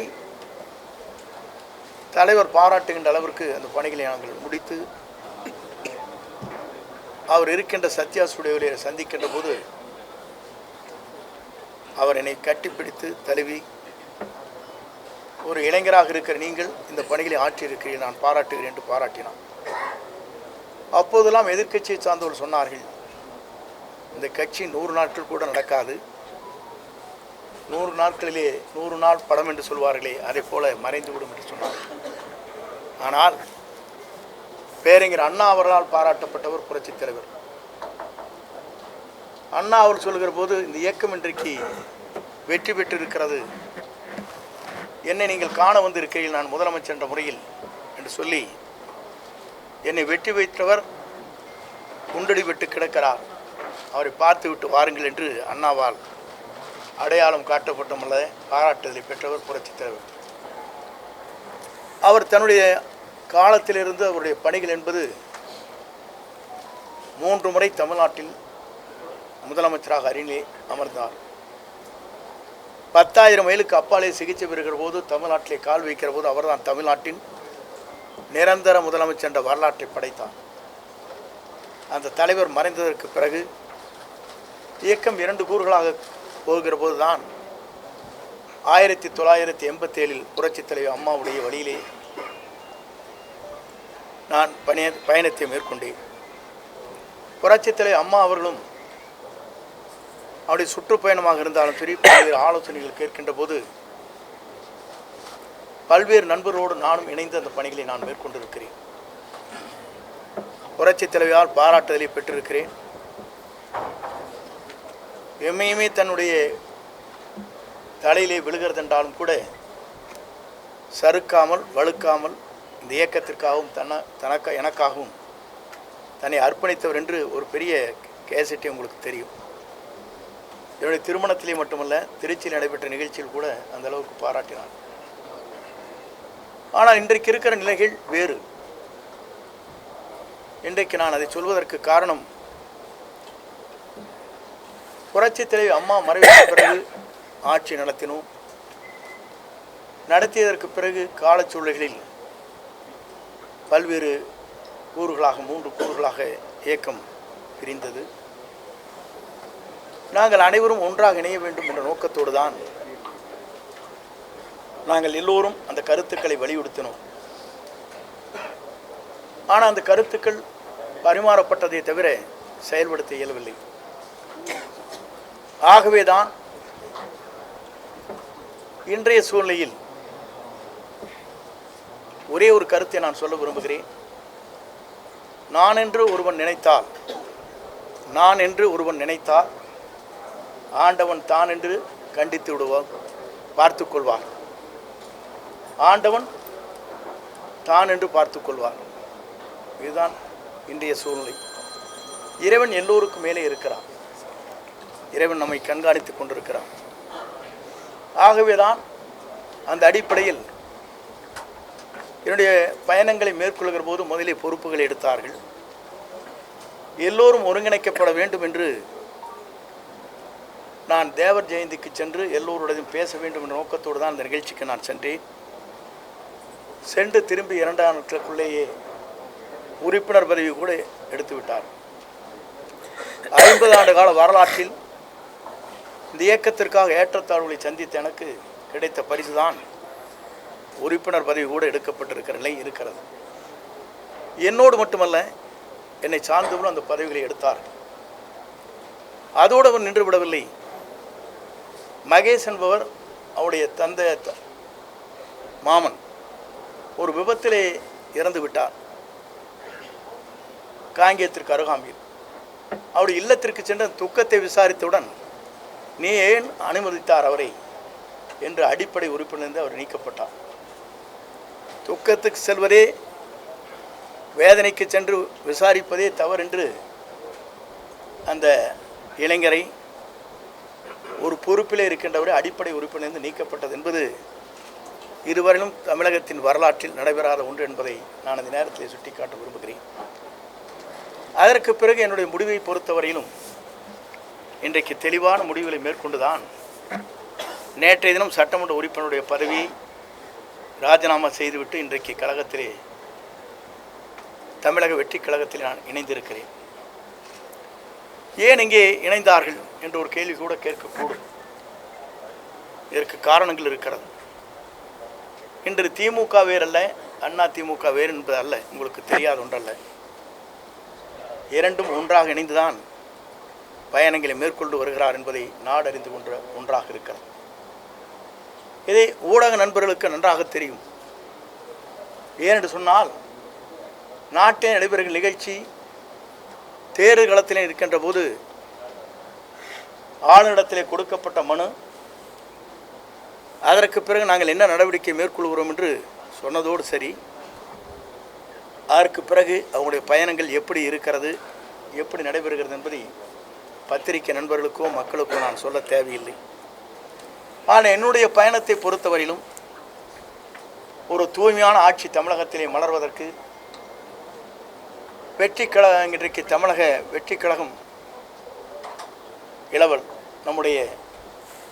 தலைவர் பாராட்டுகின்ற அளவிற்கு அந்த பணிகளை நாங்கள் முடித்து அவர் இருக்கின்ற சத்யா ஸ்டுடியோவிலே சந்திக்கின்ற போது அவர் என்னை கட்டிப்பிடித்து தழுவி, ஒரு இளைஞராக இருக்கிற நீங்கள் இந்த பணிகளை ஆற்றியிருக்கிறீர்கள், நான் பாராட்டுகிறேன் என்று பாராட்டினான். அப்போதெல்லாம் எதிர்க்கட்சியை சார்ந்தவர்கள் சொன்னார்கள், இந்த கட்சி 100 நாட்கள் கூட நடக்காது, 100 நாட்களிலே 100 நாள் படம் என்று சொல்வார்களே அதை போல மறைந்துவிடும் என்று சொன்னார்கள். ஆனால் பேரறிஞர் அண்ணா அவர்களால் பாராட்டப்பட்டவர் புரட்சித் தலைவர். அண்ணா அவர் சொல்கிற போது, இந்த இயக்கம் இன்றைக்கு வெற்றி பெற்றிருக்கிறது, என்னை நீங்கள் காண வந்திருக்கையில் நான் முதலமைச்சர் என்ற முறையில் என்று சொல்லி என்னை வெற்றி வைத்தவர் குண்டடி விட்டு கிடக்கிறார், அவரை பார்த்து விட்டு வாருங்கள் என்று அண்ணாவால் அடையாளம் காட்டப்பட்டமல்ல பாராட்டுதலை பெற்றவர் புரட்சித் தலைவர். அவர் தன்னுடைய காலத்திலிருந்து அவருடைய பணிகள் என்பது 3 முறை தமிழ்நாட்டில் முதலமைச்சராக அருகிலே அமர்ந்தார். 10,000 மைலுக்கு அப்பாலே சிகிச்சை பெறுகிற போது தமிழ்நாட்டிலே கால் வைக்கிற போது அவர்தான் தமிழ்நாட்டின் நிரந்தர முதலமைச்சர் என்ற வரலாற்றை படைத்தார். அந்த தலைவர் மறைந்ததற்கு பிறகு இயக்கம் 2 கூறுகளாக போகிற போது தான் 1987 புரட்சித் தலைவர் அம்மாவுடைய வழியிலே நான் பயணத்தை மேற்கொண்டேன். புரட்சித் தலைவர் அம்மா அவர்களும் அவருடைய சுற்றுப்பயணமாக இருந்தாலும் சரி, பல்வேறு ஆலோசனைகள் கேட்கின்ற போது பல்வேறு நண்பர்களோடு நானும் இணைந்து அந்த பணிகளை நான் மேற்கொண்டிருக்கிறேன். புரட்சித் தலைவரால் பாராட்டுதலை பெற்றிருக்கிறேன். எம்மையுமே தன்னுடைய தலையிலே விழுகிறதென்றாலும் கூட சறுக்காமல் வழுக்காமல் இந்த இயக்கத்திற்காகவும் எனக்காகவும் தன்னை அர்ப்பணித்தவர் என்று ஒரு பெரிய கேசட்டை உங்களுக்கு தெரியும். என்னுடைய திருமணத்திலே மட்டுமல்ல, திருச்சியில் நடைபெற்ற நிகழ்ச்சியில் கூட அந்த அளவுக்கு பாராட்டினார். ஆனால் இன்றைக்கு இருக்கிற நிலைகள் வேறு. இன்றைக்கு நான் அதை சொல்வதற்கு காரணம், புரட்சித் தலைவி அம்மா மறைவுக்கு பிறகு ஆட்சி நடத்தினோம். நடத்தியதற்கு பிறகு காலச்சூழல்களில் பல்வேறு கூறுகளாக 3 கூறுகளாக இயக்கம் பிரிந்தது. நாங்கள் அனைவரும் ஒன்றாக இணைய வேண்டும் என்ற நோக்கத்தோடு தான் நாங்கள் எல்லோரும் அந்த கருத்துக்களை வலியுறுத்தினோம். ஆனால் அந்த கருத்துக்கள் பரிமாறப்பட்டதை தவிர செயல்படுத்த இயலவில்லை. ஆகவேதான் இன்றைய சூழ்நிலையில் ஒரே ஒரு கருத்தை நான் சொல்ல விரும்புகிறேன். நான் என்று ஒருவன் நினைத்தால் ஆண்டவன் தான் என்று கண்டித்து விடுவார், பார்த்து கொள்வார். ஆண்டவன் தான் என்று பார்த்து கொள்வார். இதுதான் இன்றைய சூழ்நிலை. இறைவன் எல்லோருக்கும் மேலே இருக்கிறான். இறைவன் நம்மை கண்காணித்து கொண்டிருக்கிறான். ஆகவேதான் அந்த அடிப்படையில் என்னுடைய பயணங்களை மேற்கொள்கிற போது முதலே பொறுப்புகளை எடுத்தார்கள். எல்லோரும் ஒருங்கிணைக்கப்பட வேண்டும் என்று நான் தேவர் ஜெயந்திக்கு சென்று எல்லோருடையும் பேச வேண்டும் என்ற நோக்கத்தோடு தான் அந்த நிகழ்ச்சிக்கு நான் சென்றேன். சென்று திரும்பி 2 நாட்களுக்குள்ளேயே உறுப்பினர் பதவி கூட எடுத்து விட்டார். 50 ஆண்டு கால வரலாற்றில் இந்த இயக்கத்திற்காக ஏற்றத்தாழ்வுகளை சந்தித்த எனக்கு கிடைத்த பரிசுதான் உறுப்பினர் பதவி கூட எடுக்கப்பட்டிருக்கிற நிலை இருக்கிறது. என்னோடு மட்டுமல்ல, என்னை சார்ந்தவர்களும் அந்த பதவிகளை எடுத்தார். அதோடு அவர் நின்று விடவில்லை. மகேஷ் என்பவர் அவருடைய தந்தை மாமன் ஒரு விபத்திலே இறந்து விட்டார் காங்கேயத்திற்கு அருகாமையில். அவருடைய இல்லத்திற்கு சென்ற துக்கத்தை விசாரித்தவுடன் நீ ஏன் அனுமதித்தார் அவரை என்று அடிப்படை உறுப்பிலிருந்து அவர் நீக்கப்பட்டார். துக்கத்துக்கு செல்வதே, வேதனைக்கு சென்று விசாரிப்பதே தவறென்று அந்த இளைஞரை ஒரு பொறுப்பிலே இருக்கின்றவரை அடிப்படை உறுப்பிலிருந்து நீக்கப்பட்டது என்பது இதுவரையிலும் தமிழகத்தின் வரலாற்றில் நடைபெறாத ஒன்று என்பதை நான் அந்த நேரத்தில் சுட்டிக்காட்ட விரும்புகிறேன். அதற்கு பிறகு என்னுடைய முடிவை பொறுத்தவரையிலும் இன்றைக்கு தெளிவான முடிவுகளை மேற்கொண்டுதான் நேற்றைய தினம் சட்டமன்ற உறுப்பினருடைய பதவியை ராஜினாமா செய்துவிட்டு இன்றைக்கு கழகத்திலே, தமிழக வெற்றி கழகத்தில் நான் இணைந்திருக்கிறேன். ஏன் இங்கே இணைந்தார்கள் என்ற ஒரு கேள்வி கூட கேட்கக்கூடும். இதற்கு காரணங்கள் இருக்கிறது. இன்று திமுக வேறல்ல, அண்ணா திமுக வேறு என்பது அல்ல, உங்களுக்கு தெரியாத ஒன்றல்ல. இரண்டும் ஒன்றாக இணைந்துதான் பயணங்களை மேற்கொண்டு வருகிறார் என்பதை நாடறிந்து கொண்ட ஒன்றாக இருக்கிறது. இதை ஊடக நண்பர்களுக்கு நன்றாக தெரியும். ஏனென்று சொன்னால், நாட்டில் நடைபெறுகிற நிகழ்ச்சி தேர்தல் களத்திலே இருக்கின்ற போது ஆளுநரிடத்திலே கொடுக்கப்பட்ட மனு, அதற்கு பிறகு நாங்கள் என்ன நடவடிக்கை மேற்கொள்கிறோம் என்று சொன்னதோடு சரி, அதற்கு பிறகு அவங்களுடைய பயணங்கள் எப்படி இருக்கிறது, எப்படி நடைபெறுகிறது என்பதை பத்திரிகை நண்பர்களுக்கோ மக்களுக்கோ நான் சொல்ல தேவையில்லை. ஆனால் என்னுடைய பயணத்தை பொறுத்தவரையிலும் ஒரு தூய்மையான ஆட்சி தமிழகத்திலே மலர்வதற்கு வெற்றி கழகம், இன்றைக்கு தமிழக வெற்றி கழகம் இளவல் நம்முடைய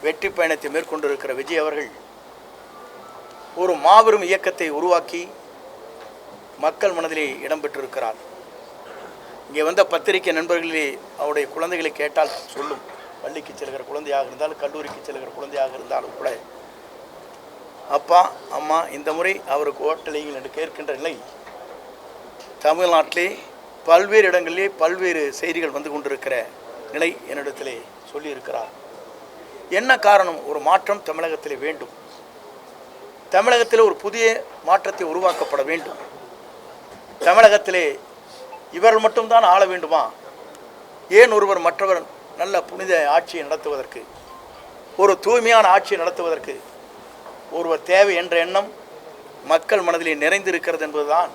வெற்றி பயணத்தை மேற்கொண்டிருக்கிற விஜய் அவர்கள் ஒரு மாபெரும் இயக்கத்தை உருவாக்கி மக்கள் மனதிலே இடம்பெற்றிருக்கிறார். இங்கே வந்த பத்திரிகை நண்பர்களே அவருடைய குழந்தைகளை கேட்டால் சொல்லும். பள்ளிக்கு செல்கிற குழந்தையாக இருந்தாலும், கல்லூரிக்கு செல்கிற குழந்தையாக இருந்தாலும் கூட, அப்பா அம்மா இந்த முறை அவருக்கு ஓட்டலைங்கள் என்று கேட்கின்ற நிலை தமிழ்நாட்டிலே பல்வேறு இடங்களிலே பல்வேறு செய்திகள் வந்து கொண்டிருக்கிற நிலை என்னிடத்திலே சொல்லியிருக்கிறார். என்ன காரணம்? ஒரு மாற்றம் தமிழகத்திலே வேண்டும். தமிழகத்திலே ஒரு புதிய மாற்றத்தை உருவாக்கப்பட வேண்டும். தமிழகத்திலே இவர்கள் மட்டும்தான் ஆள வேண்டுமா? ஏன் ஒருவர் மற்றவர் நல்ல புனித ஆட்சியை நடத்துவதற்கு, ஒரு தூய்மையான ஆட்சியை நடத்துவதற்கு ஒருவர் தேவை என்ற எண்ணம் மக்கள் மனதிலே நிறைந்திருக்கிறது என்பதுதான்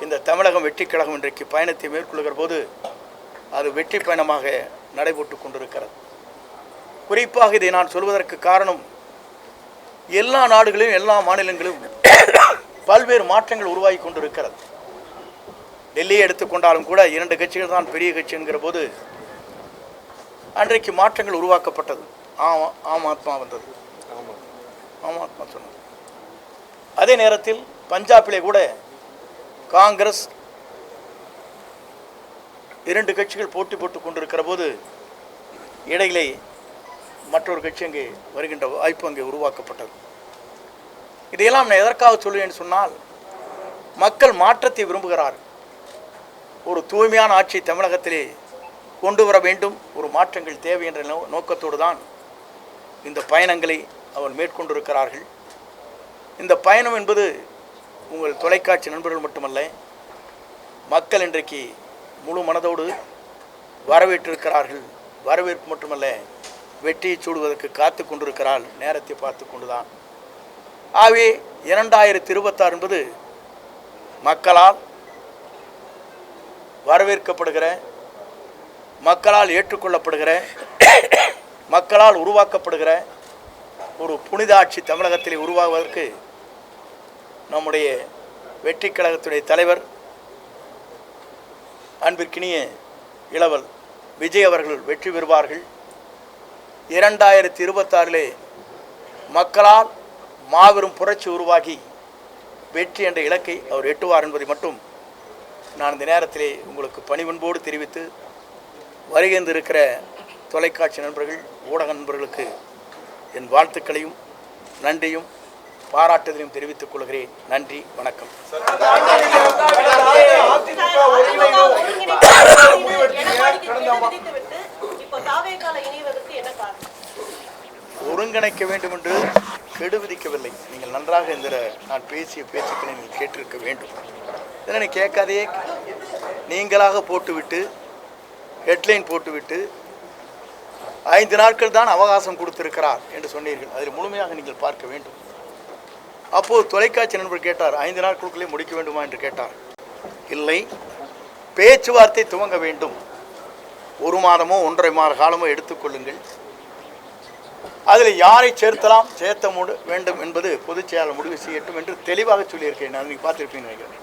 இந்த தமிழகம் வெற்றி கழகம் இன்றைக்கு பயணத்தை மேற்கொள்கிற போது அது வெற்றி பயணமாக நடைபெற்று கொண்டிருக்கிறது. குறிப்பாக இதை நான் சொல்வதற்கு காரணம், எல்லா நாடுகளிலும் எல்லா மாநிலங்களிலும் பல்வேறு மாற்றங்கள் உருவாகி கொண்டிருக்கிறது. டெல்லியை எடுத்துக்கொண்டாலும் கூட 2 கட்சிகள் தான் பெரிய கட்சி என்கிற போது அன்றைக்கு மாற்றங்கள் உருவாக்கப்பட்டது. ஆம் ஆத்மா வந்தது, ஆம் ஆத்மா சொன்னது. அதே நேரத்தில் பஞ்சாபிலே கூட காங்கிரஸ் 2 கட்சிகள் போட்டி போட்டுக் கொண்டிருக்கிற போது இடையிலே மற்றொரு கட்சி அங்கே வருகின்ற வாய்ப்பு அங்கே உருவாக்கப்பட்டது. இதையெல்லாம் நான் எதற்காக சொல்லுவேன் சொன்னால், மக்கள் மாற்றத்தை விரும்புகிறார்கள். ஒரு தூய்மையான ஆட்சி தமிழகத்திலே கொண்டு வர வேண்டும், ஒரு மாற்றங்கள் தேவை என்ற நோக்கத்தோடு தான் இந்த பயணங்களை அவர் மேற்கொண்டிருக்கிறார்கள். இந்த பயணம் என்பது உங்கள் தொலைக்காட்சி நண்பர்கள் மட்டுமல்ல, மக்கள் இன்றைக்கு முழு மனதோடு வரவேற்றிருக்கிறார்கள். வரவேற்பு மட்டுமல்ல, வெற்றியை சூடுவதற்கு காத்து கொண்டிருக்கிறார், நேரத்தை பார்த்து கொண்டுதான். ஆகவே 2026 என்பது மக்களால் வரவேற்கப்படுகிற, மக்களால் ஏற்றுக்கொள்ளப்படுகிற, மக்களால் உருவாக்கப்படுகிற ஒரு புனித ஆட்சி தமிழகத்திலே உருவாகுவதற்கு நம்முடைய வெற்றி கழகத்துடைய தலைவர் அன்பிற்கினிய இளவல் விஜய் அவர்கள் வெற்றி பெறுவார்கள். 2026 மக்களால் மாபெரும் புரட்சி உருவாகி வெற்றி என்ற இலக்கை அவர் எட்டுவார் என்பதை மட்டும் நான் இந்த நேரத்திலே உங்களுக்கு பணிவன்போடு தெரிவித்து, வருகின்றிருக்கிற தொலைக்காட்சி நண்பர்கள், ஊடக நண்பர்களுக்கு என் வாழ்த்துக்களையும் நன்றியும் பாராட்டுதலையும் தெரிவித்துக் கொள்கிறேன். நன்றி, வணக்கம். ஒருங்கிணைக்க வேண்டும் என்று கெடு விதிக்கவில்லை. நீங்கள் நன்றாக இந்த நான் பேசிய பேச்சுக்களை நீங்கள் கேட்டிருக்க வேண்டும். இதனை கேட்காதே நீங்களாக போட்டுவிட்டு ஹெட்லைன் போட்டுவிட்டு 5 நாட்கள் தான் அவகாசம் கொடுத்திருக்கிறார் என்று சொன்னீர்கள். அதில் முழுமையாக நீங்கள் பார்க்க வேண்டும். அப்போது தொலைக்காட்சி நண்பர் கேட்டார், 5 நாட்களுக்குள்ளே முடிக்க வேண்டுமா என்று கேட்டார். இல்லை, பேச்சுவார்த்தை துவங்க வேண்டும். 1 மாதமோ 1.5 மாத காலமோ எடுத்துக்கொள்ளுங்கள். அதில் யாரை சேர்த்த வேண்டும் என்பது பொதுச் செயலாளர் முடிவு செய்யட்டும் என்று தெளிவாக சொல்லியிருக்கேன். நான் நீங்கள் பார்த்துருப்பீங்க நினைக்கிறேன்.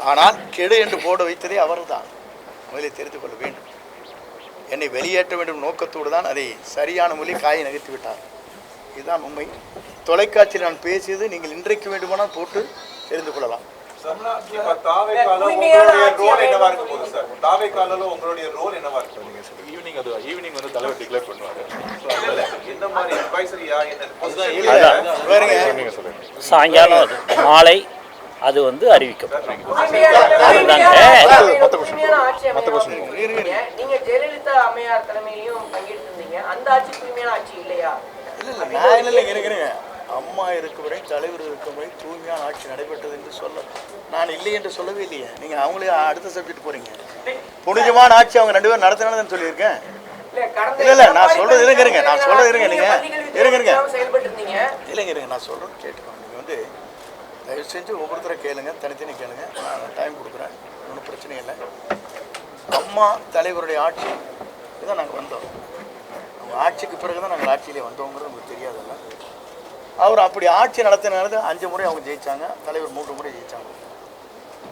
ஆனால் கெடு என்று போட வைத்ததே அவர்தான். முதலில் தெரிந்து கொள்ள வேண்டும். என்னை வெளியேற்ற வேண்டும் நோக்கத்தோடு தான் அதை சரியான மொழி காயை நகர்த்தி விட்டார். இதுதான் உண்மை. தொலைக்காட்சியில் நான் பேசியது நீங்கள் இன்றைக்கு வேண்டுமானால் போட்டு தெரிந்து கொள்ளலாம். சாயங்காலம் மாலை அது வந்து அறிவிக்கப்படும். நீங்க ஜெயலலிதா அம்மையார் தலைமையிலையும் பங்கேற்றிருந்தீங்க. அந்த ஆட்சி தூய்மையான ஆட்சி இல்லையா? இல்லை, அம்மா இருக்கும் வரை தலைவர் இருக்கும் வரை தூய்மையான ஆட்சி நடைபெற்றது என்று சொல்ல நான் இல்லை என்று சொல்லவே இல்லையே. நீங்கள் அவங்களே அடுத்த சப்ஜெக்ட் போகிறீங்க. புனிதமான ஆட்சி அவங்க 2 பேரும் நடத்தினான்னு சொல்லியிருக்கேன். இல்லை நான் சொல்கிறது இருங்க நான் சொல்கிறது இருங்க நான் சொல்கிறது கேட்டுக்கோங்க. நீங்கள் வந்து தயவு செஞ்சு ஒவ்வொருத்தரை கேளுங்க, தனித்தனி கேளுங்க. நான் டைம் கொடுக்குறேன், ஒன்றும் பிரச்சனை இல்லை. அம்மா தலைவருடைய ஆட்சி தான் நாங்கள் வந்தோம். அவங்க ஆட்சிக்கு பிறகு தான் நாங்கள் ஆட்சியிலே வந்தோங்கிறது உங்களுக்கு தெரியாதல்ல. அவர் அப்படி ஆட்சி நடத்தினால 5 முறை அவங்க ஜெயித்தாங்க, தலைவர் 3 முறை ஜெயித்தாங்க.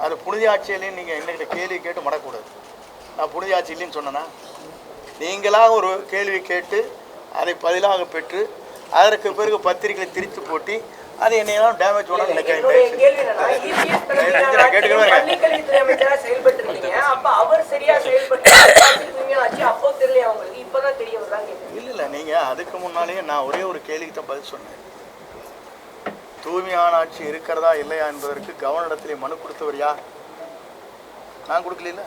அது புனித ஆட்சியிலையும் நீங்கள் என்னகிட்ட கேள்வி கேட்டு மடக்கூடாது. நான் புனித ஆட்சி இல்லைன்னு சொன்னேன்னா, நீங்களாக ஒரு கேள்வி கேட்டு அதை பதிலாக பெற்று அதற்கு பிறகு பத்திரிகைகளை திரித்து போட்டி அது என்னையெல்லாம் டேமேஜ் பண்ண நினைக்கிறேன். இல்லை நீங்கள் அதுக்கு முன்னாலேயே நான் ஒரே ஒரு கேள்விக்கு தான் பதில் சொன்னேன். தூய்மையான ஆட்சி இருக்கிறதா இல்லையா என்பதற்கு கவர்னரிடத்திலே மனு கொடுத்தவர் யார்? நான் கொடுக்கல.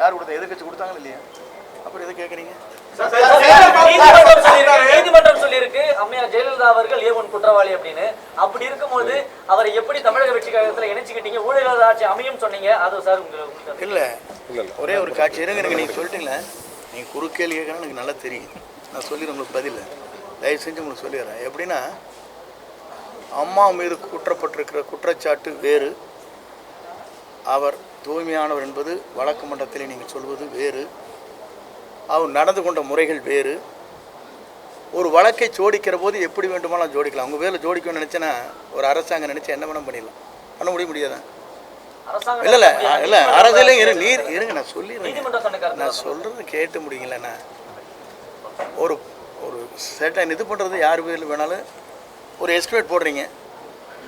யார் கொடுத்தா? எதிர்கட்சி கொடுத்தாங்களா இல்லையா? அப்புறம் எதை கேட்குறீங்க? நீதிமன்றம் சொல்லியிருக்கு அம்மையார் ஜெயலலிதா அவர்கள் A1 குற்றவாளி அப்படின்னு. அப்படி இருக்கும்போது அவரை எப்படி தமிழக வெற்றி கழகத்தில் இணைச்சிக்கிட்டீங்க? ஊழல் ஆட்சி அமையும் சொன்னீங்க. அது சார் உங்களுக்கு இல்லை ஒரே ஒரு காட்சி இருங்க. நீங்கள் சொல்லிட்டீங்களே, நீங்கள் குறுக்கேள்வி கேட்கணும் எனக்கு நல்லா தெரியும். நான் சொல்லிடுறேன் உங்களுக்கு பதில். தயவு செஞ்சு உங்களுக்கு சொல்லிடுறேன். எப்படின்னா, அம்மா மீது குற்றப்பட்டிருக்கிற குற்றச்சாட்டு வேறு, அவர் தூய்மையானவர் என்பது வழக்கு மன்றத்தில் நீங்கள் சொல்வது வேறு, அவர் நடந்து கொண்ட முறைகள் வேறு. ஒரு வழக்கை ஜோடிக்கிற போது எப்படி வேண்டுமானாலும் ஜோடிக்கலாம். அவங்க வேலை ஜோடிக்கணும்னு நினச்சேன்னா ஒரு அரசாங்கம் நினச்சா என்ன வேணும் பண்ணிடலாம். பண்ண முடியாதான்? இல்லை அரசியலும் இருங்க நான் சொல்லிடுறேன். நான் சொல்கிறது கேட்டு முடியலண்ணா. ஒரு செட்டன் இது பண்ணுறது யார் பேரில் வேணாலும் ஒரு எஸ்டிமேட் போடுறீங்க.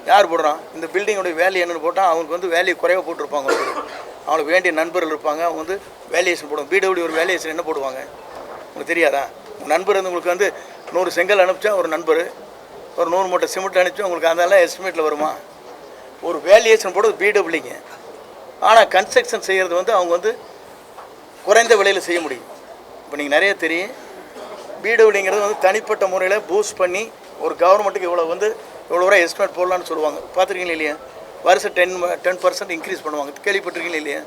யார் போடுறான்? இந்த பில்டிங்கோடைய வேல்யூ என்னென்னு போட்டால் அவங்களுக்கு வந்து வேல்யூ குறைவாக போட்டிருப்பாங்க. அவங்களுக்கு வேண்டிய நண்பர்கள் இருப்பாங்க, அவங்க வந்து வேல்யூஷன் போடுவாங்க. பிடபிள்யூ ஒரு வேல்யூஷன் என்ன போடுவாங்க உங்களுக்கு தெரியாதா? உங்கள் நண்பர் வந்து உங்களுக்கு வந்து 100 செங்கல் அனுப்பிச்சா ஒரு நண்பர், ஒரு 100 மூட்டை சிமெண்ட் அனுப்பிச்சா உங்களுக்கு அதெல்லாம் எஸ்டிமேட்டில் வருமா? ஒரு வேல்யூஷன் போடுறது பிடபிள்யூங்க. ஆனால் கன்ஸ்ட்ரக்ஷன் செய்கிறது வந்து அவங்க வந்து குறைந்த விலையில் செய்ய முடியும். இப்போ நீங்கள் நிறைய தெரியும், பிடபிள்யூங்கிறது வந்து தனிப்பட்ட முறையில் பூஸ்ட் பண்ணி ஒரு கவர்மெண்ட்டுக்கு இவ்வளோ வரை எஸ்டிமேட் போடலான்னு சொல்லுவாங்க. பார்த்துருக்கீங்களா இல்லையா? வருஷம் 10% இன்க்ரீஸ் பண்ணுவாங்க. கேள்விப்பட்டிருக்கீங்களா இல்லையா?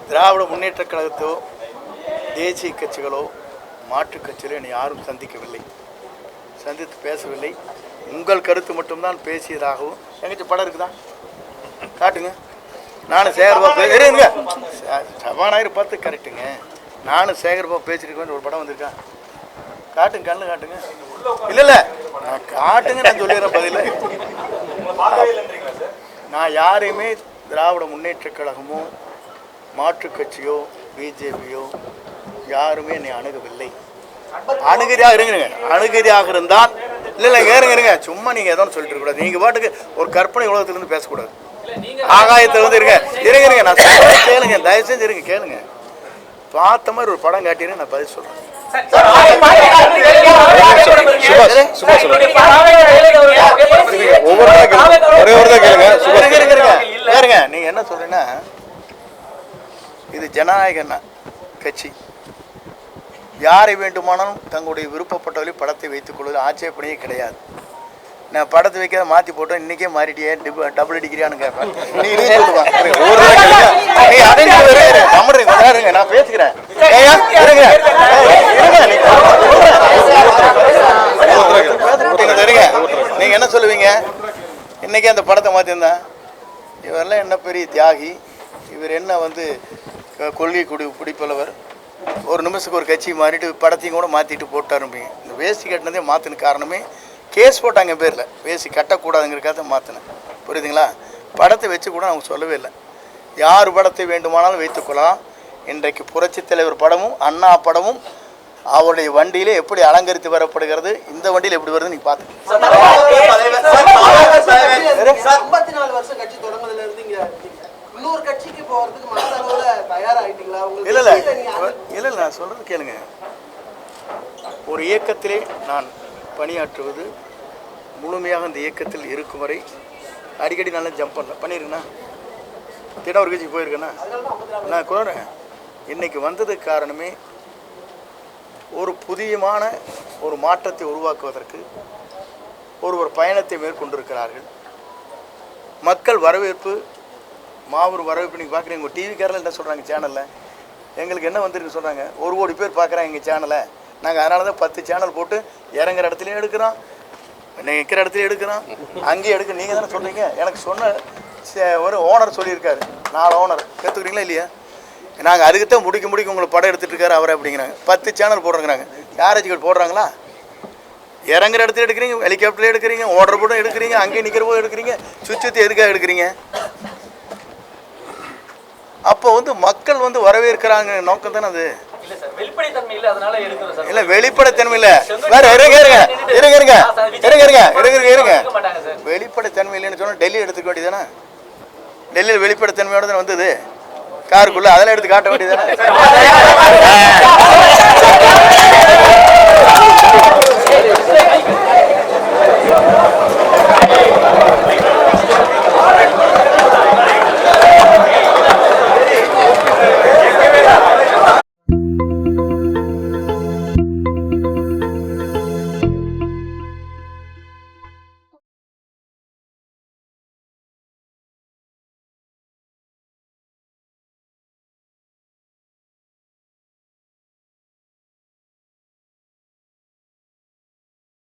திராவிட முன்னேற்றக் கழகத்தோ தேசிய கட்சிகளோ மாற்றுக் கட்சிகளோ என்னை யாரும் சந்திக்கவில்லை, சந்தித்து பேசவில்லை. உங்கள் கருத்து மட்டும்தான் பேசியதாகவும். எங்கேயாச்சும் படம் இருக்குதா? காட்டுங்க. நானும் சேகர்பாபு இருங்க, சபாநாயகர் பார்த்து கரெக்டுங்க. நானும் சேகர்பாபு பேசியிருக்கேன் ஒரு படம் வந்திருக்கா? காட்டுங்க, கண்ணு காட்டுங்க. இல்லை நான் காட்டுங்க, நான் சொல்லிடுறேன் பதில். நான் யாரையுமே திராவிட முன்னேற்றக் கழகமோ மாற்றுக் கட்சியோ பிஜேபியோ யாருமே என்னை அணுகவில்லை. அணுகதியாக இருந்தால் இல்லை இருங்க சும்மா நீங்கள் எதோ சொல்லிட்டு இருக்கக்கூடாது. நீங்கள் பாட்டுக்கு ஒரு கற்பனை உலகத்திலேருந்து பேசக்கூடாது. ஆகாயத்தில் வந்து இருங்க நான் சொல்றதை கேளுங்க, தயவு செஞ்சு இருங்க கேளுங்க. பார்த்த மாதிரி ஒரு படம் காட்டினு நான் பதில் சொல்றேன். நீங்க என்ன சொல்றீங்கன்னா இது ஜனநாயக கட்சி, யாரை வேண்டுமானாலும் தங்களுடைய விருப்பப்பட்டவர்களே படத்தை வைத்துக் கொள்வது ஆட்சேபனையே கிடையாது. நான் படத்தை வைக்கிறத மாற்றி போட்டோம், இன்றைக்கே மாறிட்டியே டபுள் அடிக்கிறியான்னு கேட்பேன். நான் பேசுகிறேன். நீங்கள் என்ன சொல்லுவீங்க? இன்றைக்கே அந்த படத்தை மாற்றிருந்தேன், இவரெல்லாம் என்ன பெரிய தியாகி, இவர் என்ன வந்து கொள்கை பிடிப்பவர், ஒரு நிமிஷத்துக்கு ஒரு கட்சி மாறிட்டு படத்தையும் கூட மாற்றிட்டு போட்டாருப்பீங்க. இந்த வேஷ்டி கட்டினதே மாற்றின காரணமே கேஸ் போட்டாங்க பேரில், வேஷ்டி கட்டக்கூடாதுங்கிறக்காக மாற்றினேன். புரியுதுங்களா? படத்தை வச்சு கூட அவங்க சொல்லவே இல்லை. யார் படத்தை வேண்டுமானாலும் வைத்துக்கொள்ளலாம். இன்றைக்கு புரட்சித் தலைவர் படமும் அண்ணா படமும் அவருடைய வண்டியிலே எப்படி அலங்கரித்து வரப்படுகிறது, இந்த வண்டியில் எப்படி வருது நீங்க பார்த்து. 54 வருஷம் கட்சி தொடங்குனதுல இருந்து இங்க இன்னொரு கட்சிக்கு போறதுக்கு மனதளவுல தயாராயிட்டீங்களா? இல்ல நான் சொல்றது கேளுங்க. ஒரு இயக்கத்திலே நான் பணியாற்றுவது, முழுமையாக அந்த இயக்கத்தில் இருக்கும் வரை அடிக்கடி நல்லா ஜம்ப் பண்ணல பண்ணியிருக்கேண்ணா, தினம் ஒரு கட்சிக்கு போயிருக்கேண்ணா. நான் கூறேன், இன்னைக்கு வந்ததுக்கு காரணமே ஒரு புதியமான ஒரு மாற்றத்தை உருவாக்குவதற்கு ஒரு பயணத்தை மேற்கொண்டிருக்கிறார்கள். மக்கள் வரவேற்பு, மாபெரும் வரவேற்பு. நீங்கள் பார்க்குறீங்க, உங்கள் டிவிக்காரில் என்ன சொல்கிறாங்க சேனலில், எங்களுக்கு என்ன வந்திருக்கு சொல்கிறாங்க, 1 கோடி பேர் பார்க்குறாங்க எங்கள் சேனலை. நாங்கள் அதனால தான் 10 சேனல் போட்டு இறங்குற இடத்துலையும் எடுக்கிறோம், நிற்கிற இடத்துலையும் எடுக்கிறோம், அங்கேயும் எடுக்க. நீங்கள் தானே சொல்கிறீங்க. எனக்கு சொன்ன ஒரு ஓனர் சொல்லியிருக்காரு, 4 ஓனர் கற்றுக்குறீங்களா இல்லையா? நாங்கள் அதுக்கு தான் முடிக்க உங்களுக்கு படம் எடுத்துகிட்டு இருக்காரு அவரை அப்படிங்கிறாங்க. 10 சேனல் போடுறாங்கிறாங்க. யாராச்சும் போடுறாங்களா? இறங்குற இடத்துல எடுக்கிறீங்க, ஹெலிகாப்டரில் எடுக்கிறீங்க, ஓடுற போதும் எடுக்கிறீங்க, அங்கேயும் நிற்கிற போது எடுக்கிறீங்க, சுற்றி எதுக்காக எடுக்கிறீங்க? அப்போ வந்து மக்கள் வந்து வரவேற்கிறாங்க நோக்கம் தானே அது. இல்ல வெளிப்படைத்தன்மை இல்ல, வேற வெளிப்படைத்தன்மை இல்லைன்னு சொன்னா டெல்லி எடுத்துக்க வேண்டியதானே. டெல்லியில் வெளிப்படைத்தன்மையோட தான் வந்தது காருக்குள்ள, அதெல்லாம் எடுத்து காட்ட வேண்டியதானே.